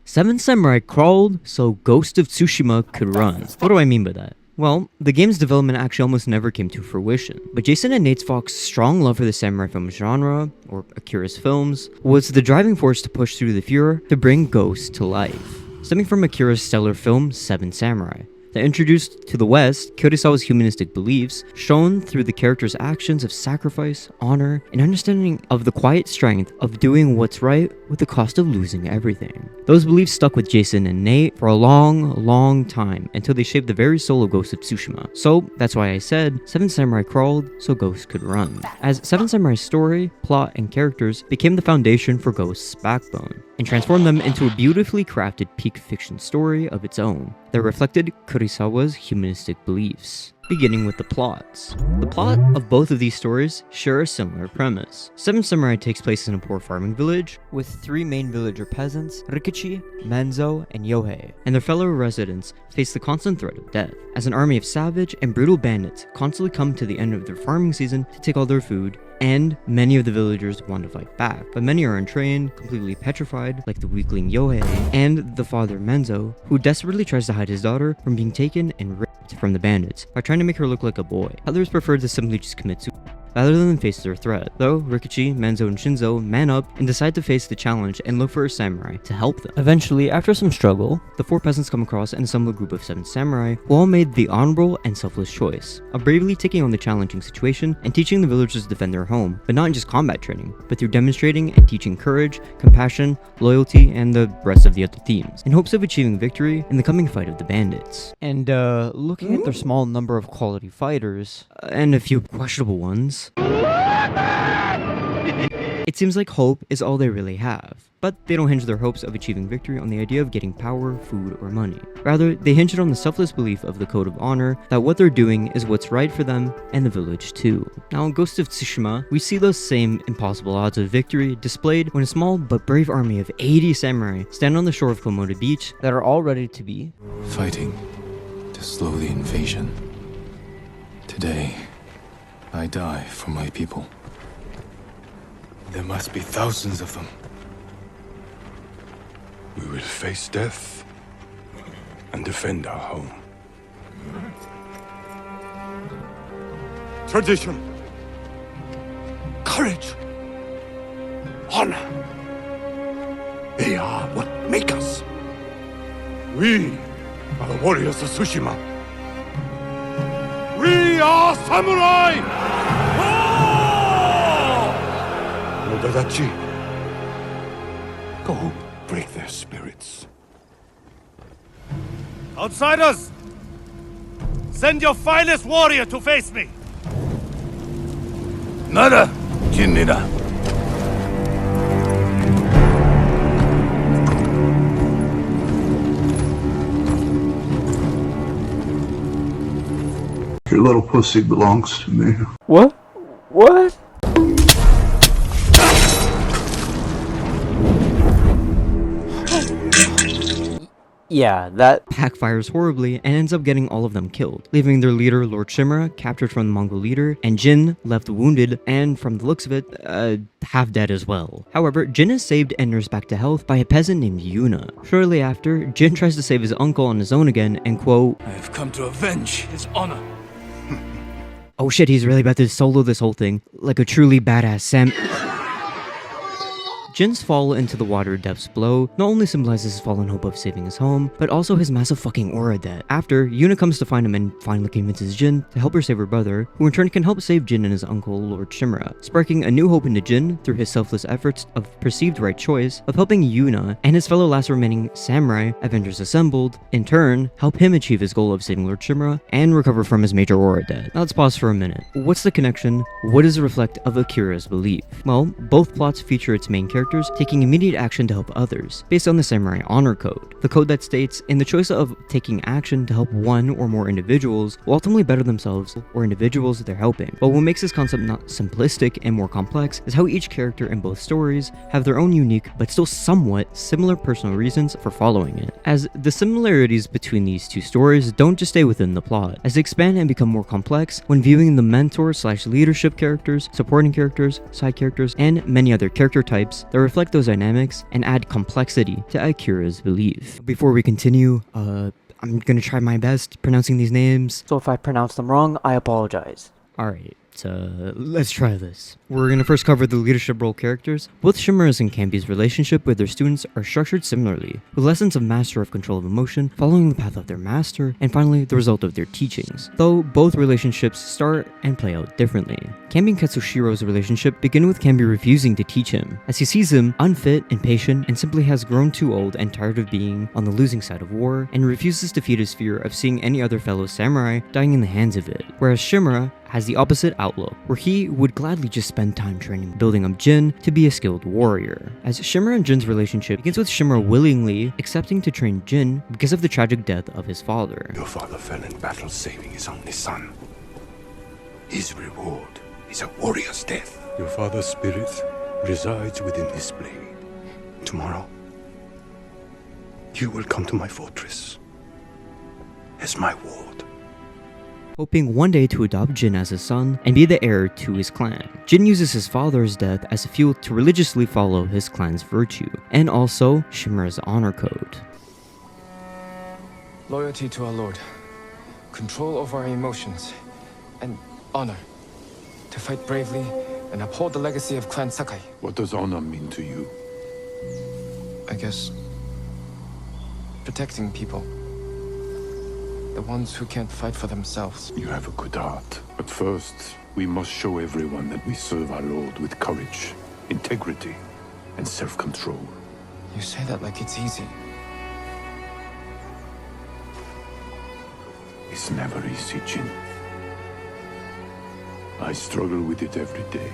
Seven Samurai crawled so Ghost of Tsushima could run. What do I mean by that? Well, the game's development actually almost never came to fruition, but Jason and Nate Fox's strong love for the samurai film genre, or Akira's films, was the driving force to push through the furor to bring Ghost to life. Stemming from Akira's stellar film, Seven Samurai, that introduced to the West Kurosawa's humanistic beliefs, shown through the characters' actions of sacrifice, honor, and understanding of the quiet strength of doing what's right with the cost of losing everything. Those beliefs stuck with Jason and Nate for a long time until they shaped the very soul of Ghost of Tsushima. So that's why I said Seven Samurai crawled so Ghost could run, as Seven Samurai's story, plot, and characters became the foundation for Ghost's backbone, and transformed them into a beautifully crafted peak fiction story of its own that reflected Kurosawa's humanistic beliefs. Beginning with the plots. The plot of both of these stories share a similar premise. Seven Samurai takes place in a poor farming village with three main villager peasants, Rikichi, Manzo, and Yohei, and their fellow residents face the constant threat of death, as an army of savage and brutal bandits constantly come to the end of their farming season to take all their food, and many of the villagers want to fight back, but many are untrained, completely petrified, like the weakling Yohei, and the father Manzo, who desperately tries to hide his daughter from being taken and raped from the bandits by trying to make her look like a boy. Others prefer to simply just commit suicide. rather than face their threat. Though, Rikichi, Menzo, and Shinzo man up and decide to face the challenge and look for a samurai to help them. Eventually, after some struggle, the 4 peasants come across and assemble a group of 7 samurai who all made the honorable and selfless choice of bravely taking on the challenging situation and teaching the villagers to defend their home, but not in just combat training, but through demonstrating and teaching courage, compassion, loyalty, and the rest of the other themes, in hopes of achieving victory in the coming fight of the bandits. And looking at their small number of quality fighters, and a few questionable ones, it seems like hope is all they really have. But they don't hinge their hopes of achieving victory on the idea of getting power, food, or money. Rather, they hinge it on the selfless belief of the code of honor that what they're doing is what's right for them and the village too. Now in Ghost of Tsushima, we see those same impossible odds of victory displayed when a small but brave army of 80 samurai stand on the shore of Komoda Beach that are all ready to be
Fighting to slow the invasion. Today, I die for my people. There must be thousands of them. We will face death and defend our home. Tradition, courage, honor. They are what make us. We are the warriors of Tsushima. We are samurai! Nodadachi, go break their spirits.
Outsiders! Send your finest warrior to face me!
Nada, Jinnida.
Your little pussy belongs to me.
What? What? Yeah, that backfires horribly and ends up getting all of them killed, leaving their leader, Lord Shimura, captured from the Mongol leader, and Jin left wounded and, from the looks of it, half dead as well. However, Jin is saved and nursed back to health by a peasant named Yuna. Shortly after, Jin tries to save his uncle on his own again and quote,
I have come to avenge his honor.
oh shit, he's really about to solo this whole thing, like a truly badass Sam. Jin's fall into the water depths below not only symbolizes his fallen hope of saving his home, but also his massive fucking aura debt. After, Yuna comes to find him and finally convinces Jin to help her save her brother, who in turn can help save Jin and his uncle, Lord Shimura, sparking a new hope into Jin through his selfless efforts of perceived right choice of helping Yuna and his fellow last remaining samurai, Avengers Assembled, in turn, help him achieve his goal of saving Lord Shimura and recover from his major aura debt. Now let's pause for a minute. What's the connection? What does it reflect of Akira's belief? Well, both plots feature its main characters taking immediate action to help others, based on the Samurai Honor Code. The code that states, in the choice of taking action to help one or more individuals will ultimately better themselves or individuals they're helping. But what makes this concept not simplistic and more complex is how each character in both stories have their own unique but still somewhat similar personal reasons for following it. As the similarities between these two stories don't just stay within the plot, as they expand and become more complex when viewing the mentor/leadership characters, supporting characters, side characters, and many other character types that reflect those dynamics and add complexity to Akira's belief. Before we continue, I'm gonna try my best pronouncing these names, so if I pronounce them wrong, I apologize. Alright, let's try this. We're gonna first cover the leadership role characters. Both Shimura's and Kambi's relationship with their students are structured similarly, with lessons of master of control of emotion, following the path of their master, and finally the result of their teachings, though both relationships start and play out differently. Kambi and Katsushiro's relationship begin with Kambi refusing to teach him, as he sees him unfit, impatient, and simply has grown too old and tired of being on the losing side of war, and refuses to feed his fear of seeing any other fellow samurai dying in the hands of it. Whereas Shimura has the opposite outlook, where he would gladly just spend time training, building up Jin to be a skilled warrior. As Shimura and Jin's relationship begins with Shimura willingly accepting to train Jin because of the tragic death of his father.
Your father fell in battle saving his only son. His reward is a warrior's death. Your father's spirit resides within this blade. Tomorrow, you will come to my fortress as my ward.
Hoping one day to adopt Jin as his son and be the heir to his clan. Jin uses his father's death as a fuel to religiously follow his clan's virtue, and also Shimura's honor code.
Loyalty to our Lord, control over our emotions, and honor to fight bravely and uphold the legacy of Clan Sakai.
What does honor mean to you?
I guess protecting people. The ones who can't fight for themselves.
You have a good heart. But first, we must show everyone that we serve our Lord with courage, integrity, and self-control.
You say that like it's easy.
It's never easy, Jin. I struggle with it every day.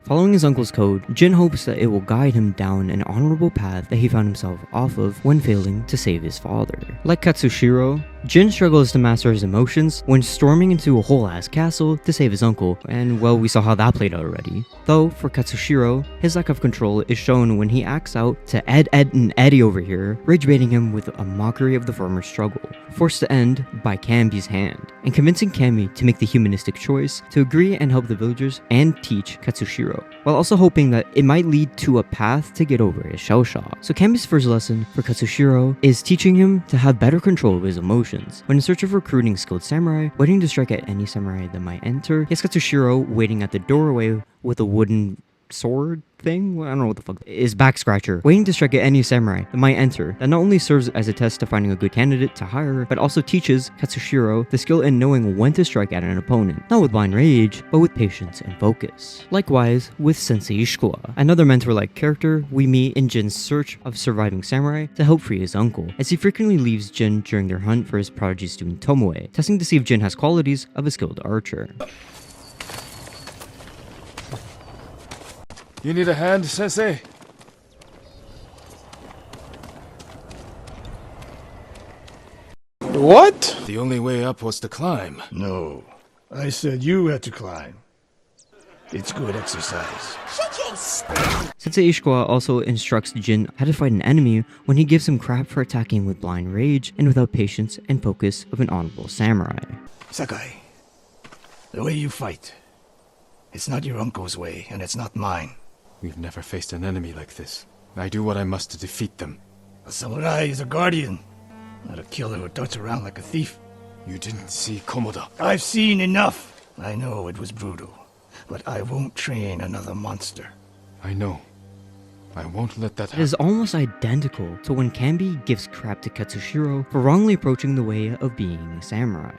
Following his uncle's code, Jin hopes that it will guide him down an honorable path that he found himself off of when failing to save his father. Like Katsushiro, Jin struggles to master his emotions when storming into a whole-ass castle to save his uncle, and well, we saw how that played out already. Though, for Katsushiro, his lack of control is shown when he acts out to Ed, and Eddie over here, rage-baiting him with a mockery of the former struggle, forced to end by Camby's hand, and convincing Camby to make the humanistic choice to agree and help the villagers and teach Katsushiro, while also hoping that it might lead to a path to get over his shell shock. So Camby's first lesson for Katsushiro is teaching him to have better control of his emotions. When in search of recruiting skilled samurai, waiting to strike at any samurai that might enter, he has Katsushiro waiting at the doorway with a wooden sword thing? I don't know what the fuck. Is back scratcher, waiting to strike at any samurai that might enter. That not only serves as a test to finding a good candidate to hire, but also teaches Katsushiro the skill in knowing when to strike at an opponent. Not with blind rage, but with patience and focus. Likewise, with Sensei Ishikawa, another mentor-like character we meet in Jin's search of surviving samurai to help free his uncle, as he frequently leaves Jin during their hunt for his prodigy student Tomoe, testing to see if Jin has qualities of a skilled archer.
You need a hand, Sensei?
What?
The only way up was to climb.
No. I said you had to climb. It's good exercise.
Sensei Ishikawa also instructs Jin how to fight an enemy when he gives him crap for attacking with blind rage and without patience and focus of an honorable samurai.
Sakai, the way you fight, it's not your uncle's way, and it's not mine.
We've never faced an enemy like this. I do what I must to defeat them.
A samurai is a guardian, not a killer who darts around like a thief.
You didn't see Komoda.
I've seen enough. I know it was brutal, but I won't train another monster.
I know. I won't let that
It
happen.
is almost identical to when Camby gives crap to Katsushiro for wrongly approaching the way of being a samurai.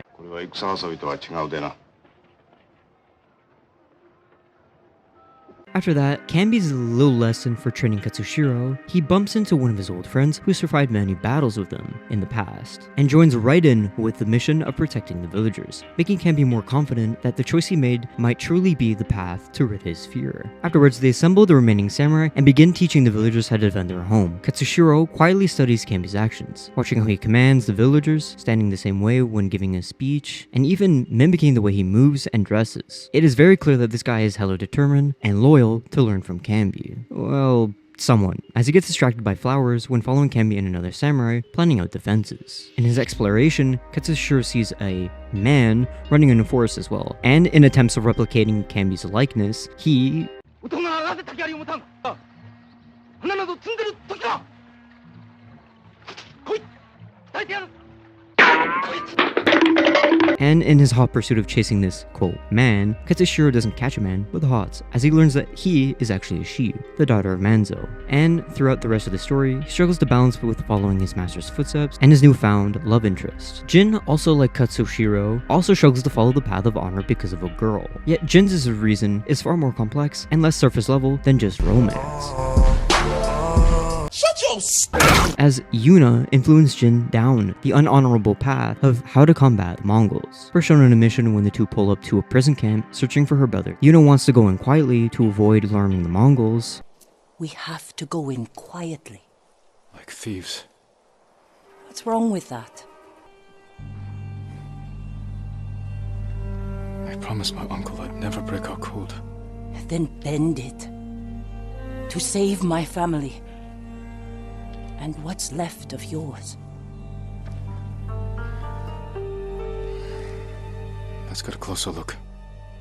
After that, Camby's little lesson for training Katsushiro, he bumps into one of his old friends who survived many battles with him in the past, and joins right in with the mission of protecting the villagers, making Camby more confident that the choice he made might truly be the path to rid his fear. Afterwards, they assemble the remaining samurai and begin teaching the villagers how to defend their home. Katsushiro quietly studies Camby's actions, watching how he commands the villagers, standing the same way when giving a speech, and even mimicking the way he moves and dresses. It is very clear that this guy is hella determined and loyal to learn from Camby. Well, somewhat, as he gets distracted by flowers when following Camby and another samurai planning out defenses. In his exploration, Katsushiro sees a man running in a forest as well, and in attempts of replicating Camby's likeness, he And in his hot pursuit of chasing this, quote, man, Katsushiro doesn't catch a man with hots, as he learns that he is actually a she, the daughter of Manzo. And throughout the rest of the story, he struggles to balance with following his master's footsteps and his newfound love interest. Jin, also like Katsushiro, also struggles to follow the path of honor because of a girl. Yet Jin's reason is far more complex and less surface level than just romance. As Yuna influenced Jin down the unhonorable path of how to combat the Mongols. First shown on a mission when the two pull up to a prison camp searching for her brother. Yuna wants to go in quietly to avoid alarming the Mongols.
We have to go in quietly.
Like thieves.
What's wrong with that?
I promised my uncle I'd never break our code.
Then bend it. To save my family. And what's left of yours.
Let's get a closer look.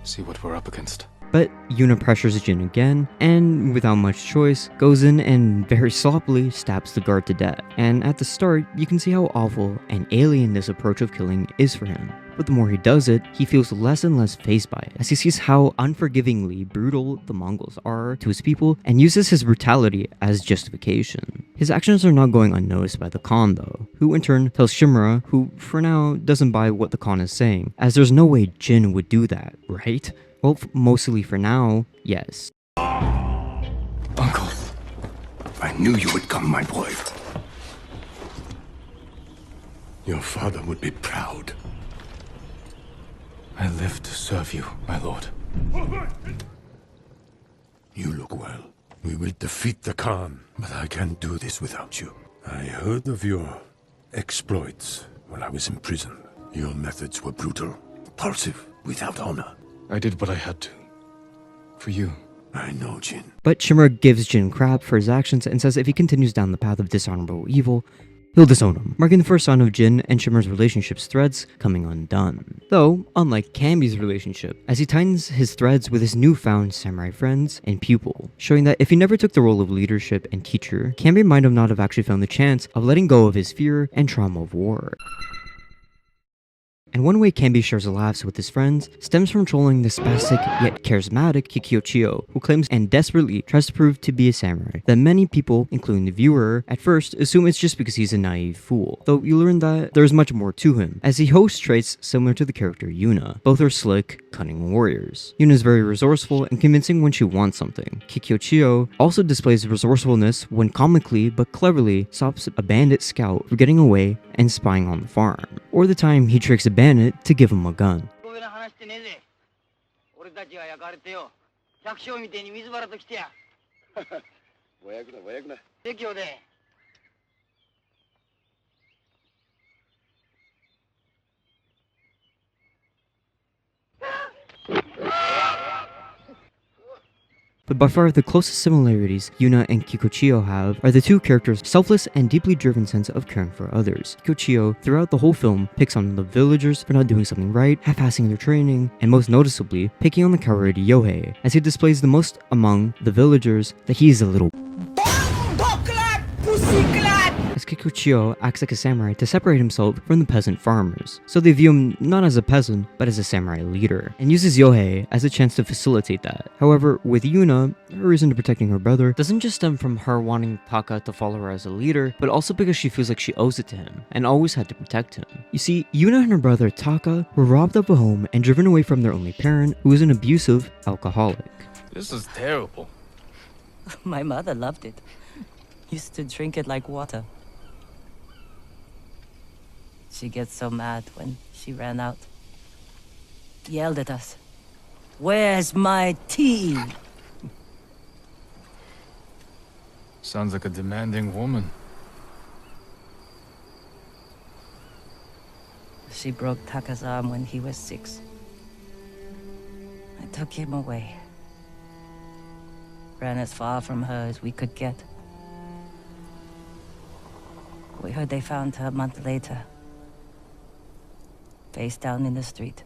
See what we're up against.
But Yuna pressures Jin again, and without much choice, goes in and very sloppily stabs the guard to death. And at the start, you can see how awful and alien this approach of killing is for him. But the more he does it, he feels less and less fazed by it, as he sees how unforgivingly brutal the Mongols are to his people and uses his brutality as justification. His actions are not going unnoticed by the Khan though, who in turn tells Shimura, who for now doesn't buy what the Khan is saying, as there's no way Jin would do that, right? Well, mostly for now, yes.
Uncle, I knew you would come, my boy. Your father would be proud.
I live to serve you, my lord.
You look well. We will defeat the Khan, but I can't do this without you. I heard of your exploits while I was in prison. Your methods were brutal, impulsive, without honor.
I did what I had to. For you.
I know, Jin.
But Shimura gives Jin crap for his actions and says if he continues down the path of dishonorable evil, he'll disown him, marking the first sign of Jin and Shimura's relationship's threads coming undone. Though, unlike Kambi's relationship, as he tightens his threads with his newfound samurai friends and pupil, showing that if he never took the role of leadership and teacher, Kambi might have not have actually found the chance of letting go of his fear and trauma of war. And one way Kambi shares laughs with his friends stems from trolling the spastic yet charismatic Kikyo, who claims and desperately tries to prove to be a samurai that many people, including the viewer, at first assume it's just because he's a naive fool. Though you learn that there's much more to him, as he hosts traits similar to the character Yuna. Both are slick, cunning warriors. Yuna is very resourceful and convincing when she wants something. Kikyo also displays resourcefulness when comically but cleverly stops a bandit scout from getting away and spying on the farm, or the time he tricks a bandit to give him a gun. But by far the closest similarities Yuna and Kikuchiyo have are the two characters' selfless and deeply driven sense of caring for others. Kikuchiyo, throughout the whole film, picks on the villagers for not doing something right, half-assing their training, and most noticeably, picking on the coward Yohei, as he displays the most among the villagers that he is a little as Kikuchiyo acts like a samurai to separate himself from the peasant farmers, so they view him not as a peasant, but as a samurai leader, and uses Yohei as a chance to facilitate that. However, with Yuna, her reason to protecting her brother doesn't just stem from her wanting Taka to follow her as a leader, but also because she feels like she owes it to him, and always had to protect him. You see, Yuna and her brother Taka were robbed of a home and driven away from their only parent, who was an abusive alcoholic.
This is terrible.
My mother loved it. Used to drink it like water. She gets so mad when she ran out. Yelled at us. Where's my tea?
Sounds like a demanding woman.
She broke Taka's arm when he was 6. I took him away. Ran as far from her as we could get. We heard they found her a month later. Face down in the street.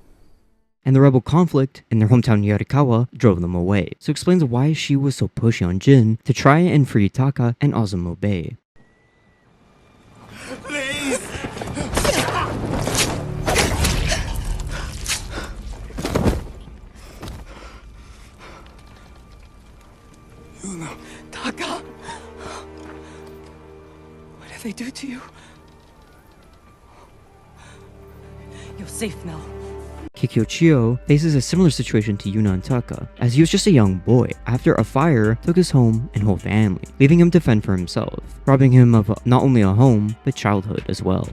And the rebel conflict in their hometown Yarikawa drove them away, so explains why she was so pushy on Jin to try and free Taka and Ozumo Bay.
Please!
Yuna, Taka! What did they do to you? You're safe now.
Kikyo faces a similar situation to Yuna and Taka, as he was just a young boy after a fire took his home and whole family, leaving him to fend for himself, robbing him of not only a home, but childhood as well.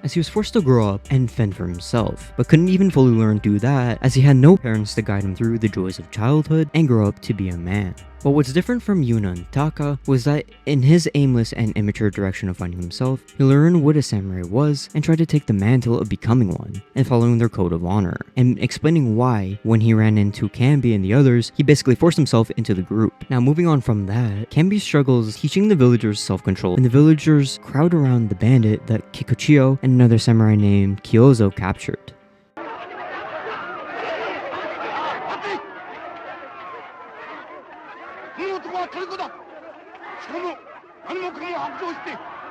As he was forced to grow up and fend for himself, but couldn't even fully learn to do that as he had no parents to guide him through the joys of childhood and grow up to be a man. But what's different from Yuna and Taka was that in his aimless and immature direction of finding himself, he learned what a samurai was and tried to take the mantle of becoming one and following their code of honor, and explaining why, when he ran into Kambi and the others, he basically forced himself into the group. Now moving on from that, Kambi struggles teaching the villagers self-control, and the villagers crowd around the bandit that Kikuchiyo and another samurai named Kyozo captured.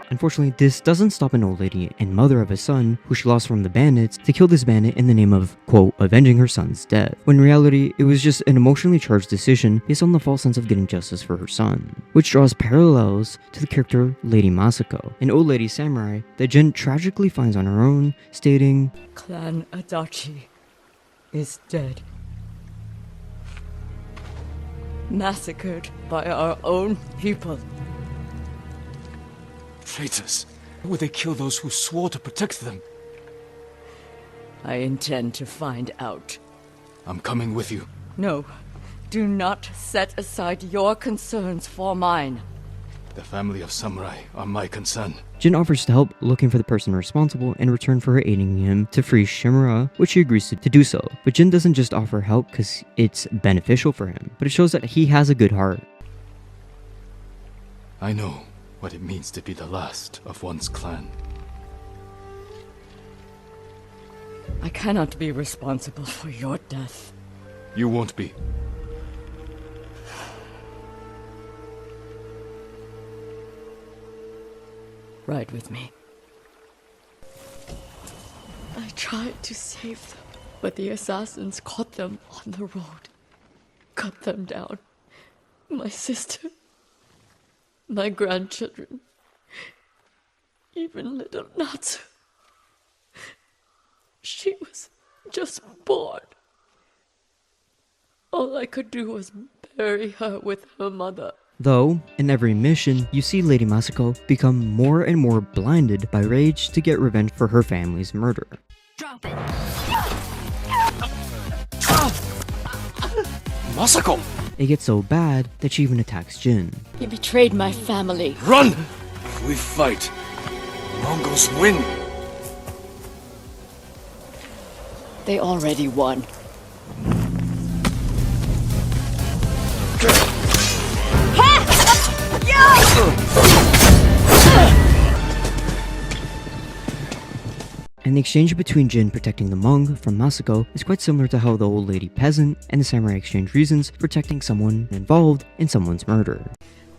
Unfortunately, this doesn't stop an old lady and mother of a son, who she lost from the bandits, to kill this bandit in the name of, quote, avenging her son's death, when in reality, it was just an emotionally charged decision based on the false sense of getting justice for her son, which draws parallels to the character Lady Masako, an old lady samurai that Jin tragically finds on her own, stating,
Clan Adachi is dead. Massacred by our own people.
Traitors! Would they kill those who swore to protect them?
I intend to find out.
I'm coming with you.
No, do not set aside your concerns for mine.
The family of samurai are my concern.
Jin offers to help, looking for the person responsible in return for her aiding him to free Shimura, which he agrees to do so. But Jin doesn't just offer help because it's beneficial for him, but it shows that he has a good heart.
I know what it means to be the last of one's clan.
I cannot be responsible for your death.
You won't be.
Ride with me. I tried to save them, but the assassins caught them on the road. Cut them down. My sister. My grandchildren. Even little Natsu. She was just born. All I could do was bury her with her mother.
Though, in every mission, you see Lady Masako become more and more blinded by rage to get revenge for her family's murder.
Drop it!
Masako!
It gets so bad that she even attacks Jin.
You betrayed my family.
Run! If we fight, Mongols win!
They already won.
And the exchange between Jin protecting the Hmong from Masako is quite similar to how the old lady peasant and the samurai exchange reasons for protecting someone involved in someone's murder.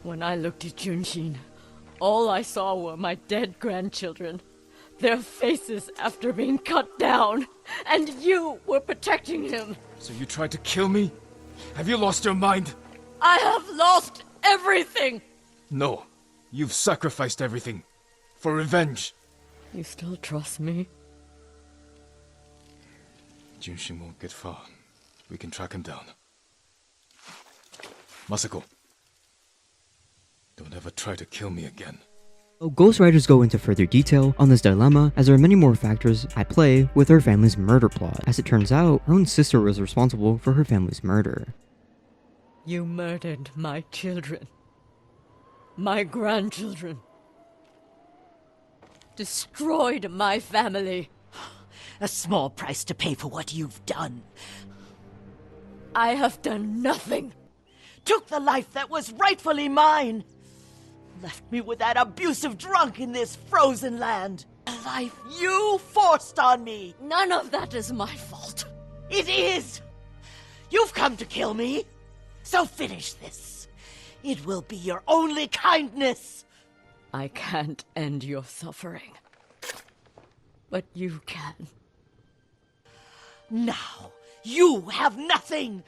When I looked at Junshin, all I saw were my dead grandchildren. Their faces after being cut down. And you were protecting him.
So you tried to kill me? Have you lost your mind?
I have lost everything!
No. You've sacrificed everything. For revenge.
You still trust me?
Junshin won't get far. We can track him down. Masako. Don't ever try to kill me again.
Ghost writers go into further detail on this dilemma, as there are many more factors at play with her family's murder plot. As it turns out, her own sister was responsible for her family's murder.
You murdered my children. My grandchildren. Destroyed my family.
A small price to pay for what you've done.
I have done nothing.
Took the life that was rightfully mine. Left me with that abusive drunk in this frozen land. A life you forced on me.
None of that is my fault.
It is. You've come to kill me. So finish this. It will be your only kindness.
I can't end your suffering. But you can.
Now, you have nothing!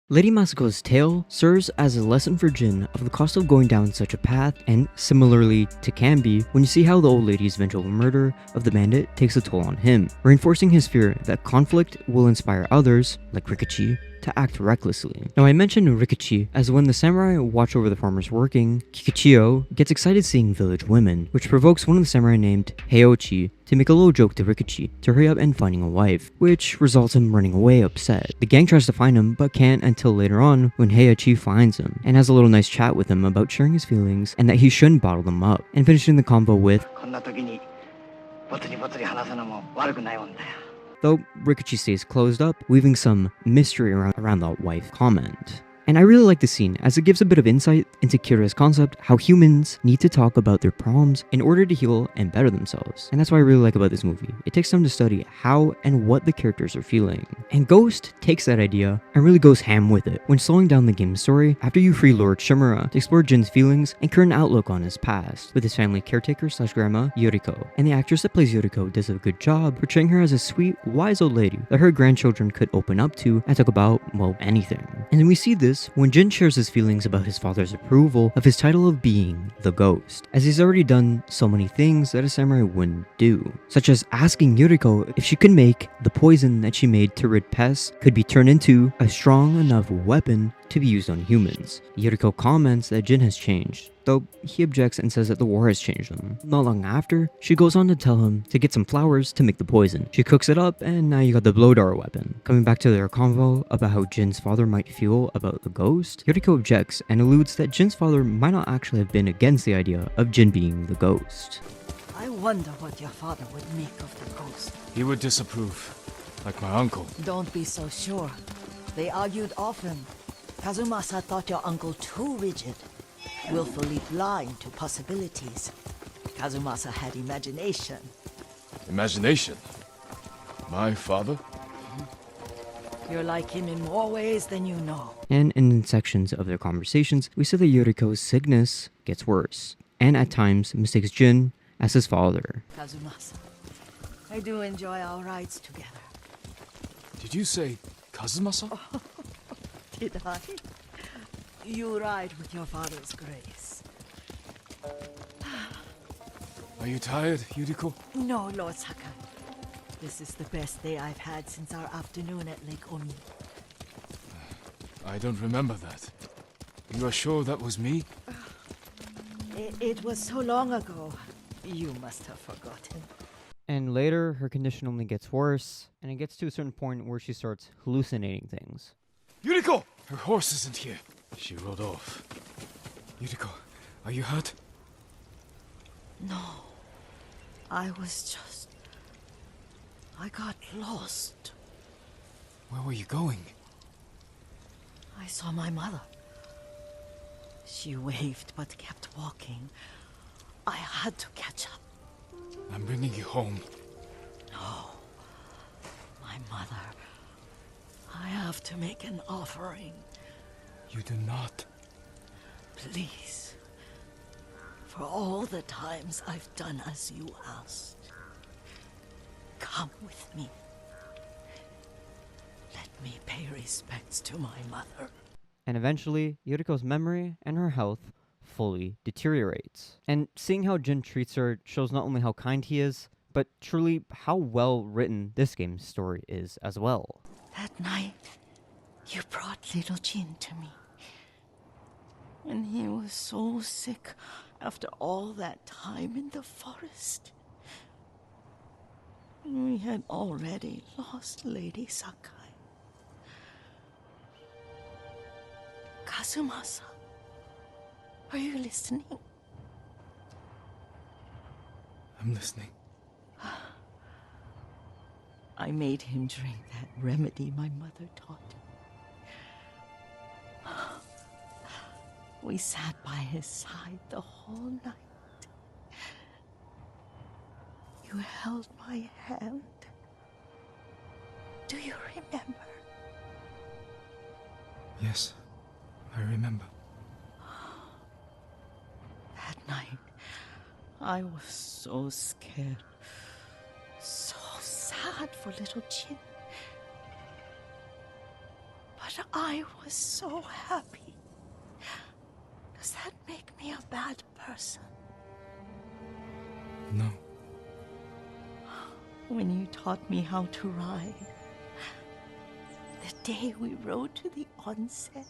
Lady Masako's tale serves as a lesson for Jin of the cost of going down such a path, and similarly to Kambi, when you see how the old lady's eventual murder of the bandit takes a toll on him, reinforcing his fear that conflict will inspire others, like Rikichi, to act recklessly. Now I mentioned Rikichi, as when the samurai watch over the farmers working, Kikuchiyo gets excited seeing village women, which provokes one of the samurai named Heiochi to make a little joke to Rikichi to hurry up and finding a wife, which results in him running away upset. The gang tries to find him, but can't until later on when Heiochi finds him, and has a little nice chat with him about sharing his feelings and that he shouldn't bottle them up, and finishing the convo with, though Rikichi stays closed up, leaving some mystery around the wife comment. And I really like the scene, as it gives a bit of insight into Kira's concept, how humans need to talk about their problems in order to heal and better themselves. And that's what I really like about this movie. It takes time to study how and what the characters are feeling. And Ghost takes that idea and really goes ham with it, when slowing down the game's story after you free Lord Shimura to explore Jin's feelings and current outlook on his past, with his family caretaker / grandma, Yuriko. And the actress that plays Yuriko does a good job portraying her as a sweet, wise old lady that her grandchildren could open up to and talk about, well, anything. And then we see this when Jin shares his feelings about his father's approval of his title of being the Ghost, as he's already done so many things that a samurai wouldn't do, such as asking Yuriko if she could make the poison that she made to rid pests could be turned into a strong enough weapon to be used on humans. Yuriko comments that Jin has changed, though he objects and says that the war has changed him. Not long after, she goes on to tell him to get some flowers to make the poison. She cooks it up, and now you got the blow dart weapon. Coming back to their convo about how Jin's father might feel about the ghost, Yuriko objects and alludes that Jin's father might not actually have been against the idea of Jin being the ghost.
I wonder what your father would make of the ghost.
He would disapprove, like my uncle.
Don't be so sure. They argued often. Kazumasa thought your uncle too rigid, willfully blind to possibilities. Kazumasa had imagination.
Imagination? My father?
You're like him in more ways than you know.
And in sections of their conversations, we see that Yuriko's sickness gets worse, and at times mistakes Jin as his father.
Kazumasa, I do enjoy our rides together.
Did you say Kazumasa?
Did I? You ride with your father's grace.
Are you tired, Yuriko?
No, Lord Sakai. This is the best day I've had since our afternoon at Lake Omi.
I don't remember that. You are sure that was me?
It was so long ago. You must have forgotten.
And later, her condition only gets worse, and it gets to a certain point where she starts hallucinating things.
Yuriko! Her horse isn't here. She rode off. Yuriko, are you hurt?
No. I got lost.
Where were you going?
I saw my mother. She waved but kept walking. I had to catch up.
I'm bringing you home.
No. My mother. I have to make an offering.
You do not.
Please. For all the times I've done as you asked. Come with me. Let me pay respects to my mother.
And eventually, Yuriko's memory and her health fully deteriorates. And seeing how Jin treats her shows not only how kind he is, but truly how well written this game's story is as well.
That night, you brought little Jin to me. And he was so sick after all that time in the forest. We had already lost Lady Sakai. Kazumasa, are you listening?
I'm listening.
I made him drink that remedy my mother taught him. We sat by his side the whole night. You held my hand. Do you remember?
Yes, I remember.
That night, I was so scared. So sad for little Jin. But I was so happy. Does that make me a bad person?
No.
When you taught me how to ride, The day we rode to the onset,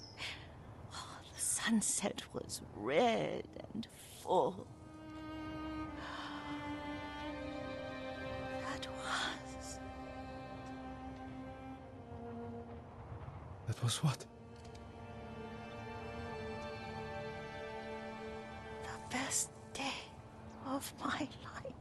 the sunset was red and full.
That was what?
The best day of my life.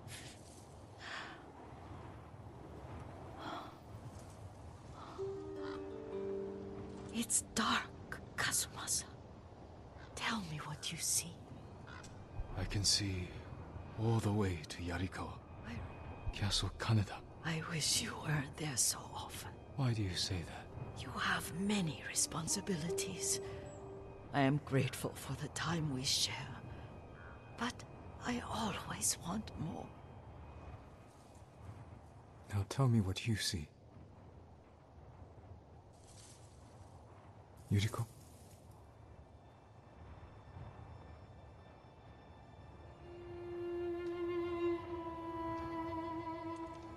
It's dark, Kazumasa. Tell me what you see.
I can see all the way to Yarikawa. Castle Kaneda.
I wish you weren't there so often.
Why do you say that?
You have many responsibilities. I am grateful for the time we share, but I always want more.
Now tell me what you see. Yuriko?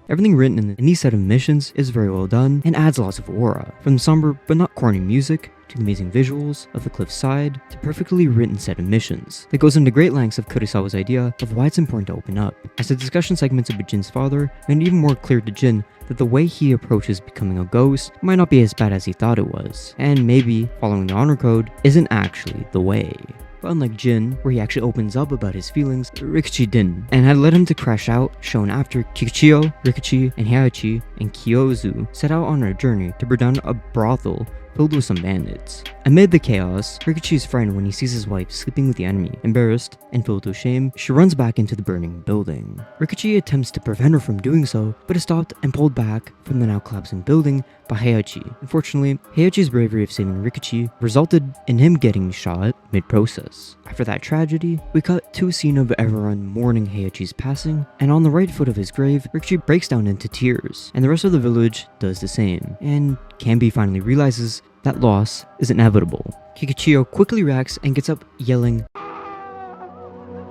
Everything written in these set of missions is very well done and adds lots of aura, from the somber but not corny music to the amazing visuals of the cliffside to perfectly written set of missions that goes into great lengths of Kurosawa's idea of why it's important to open up, as the discussion segments of Jin's father made it even more clear to Jin that the way he approaches becoming a ghost might not be as bad as he thought it was, and maybe following the honor code isn't actually the way. But unlike Jin, where he actually opens up about his feelings, Rikichi didn't, and had led him to crash out, shown after Kikuchiyo, Rikichi, and Heihachi and Kyozu set out on a journey to burn down a brothel filled with some bandits. Amid the chaos, Rikichi's friend, when he sees his wife sleeping with the enemy, embarrassed and filled with shame, she runs back into the burning building. Rikichi attempts to prevent her from doing so, but is stopped and pulled back from the now collapsing building by Heihachi. Unfortunately, Heihachi's bravery of saving Rikichi resulted in him getting shot mid-process. After that tragedy, we cut to a scene of everyone mourning Heihachi's passing, and on the right foot of his grave, Rikichi breaks down into tears, and the rest of the village does the same, and Kanbi finally realizes that loss is inevitable. Kikuchiyo quickly reacts and gets up yelling,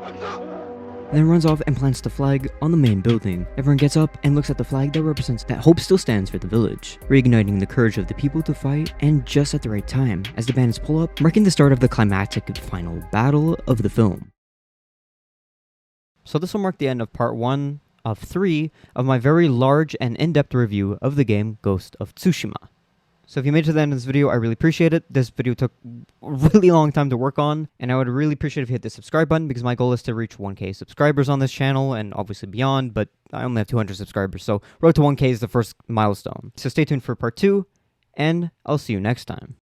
and then runs off and plants the flag on the main building. Everyone gets up and looks at the flag that represents that hope still stands for the village, reigniting the courage of the people to fight, and just at the right time, as the bandits pull up, marking the start of the climactic final battle of the film. So this will mark the end of part 1 of 3 of my very large and in-depth review of the game Ghost of Tsushima. So if you made it to the end of this video, I really appreciate it. This video took a really long time to work on, and I would really appreciate if you hit the subscribe button, because my goal is to reach 1K subscribers on this channel, and obviously beyond, but I only have 200 subscribers, so road to 1K is the first milestone. So stay tuned for part 2, and I'll see you next time.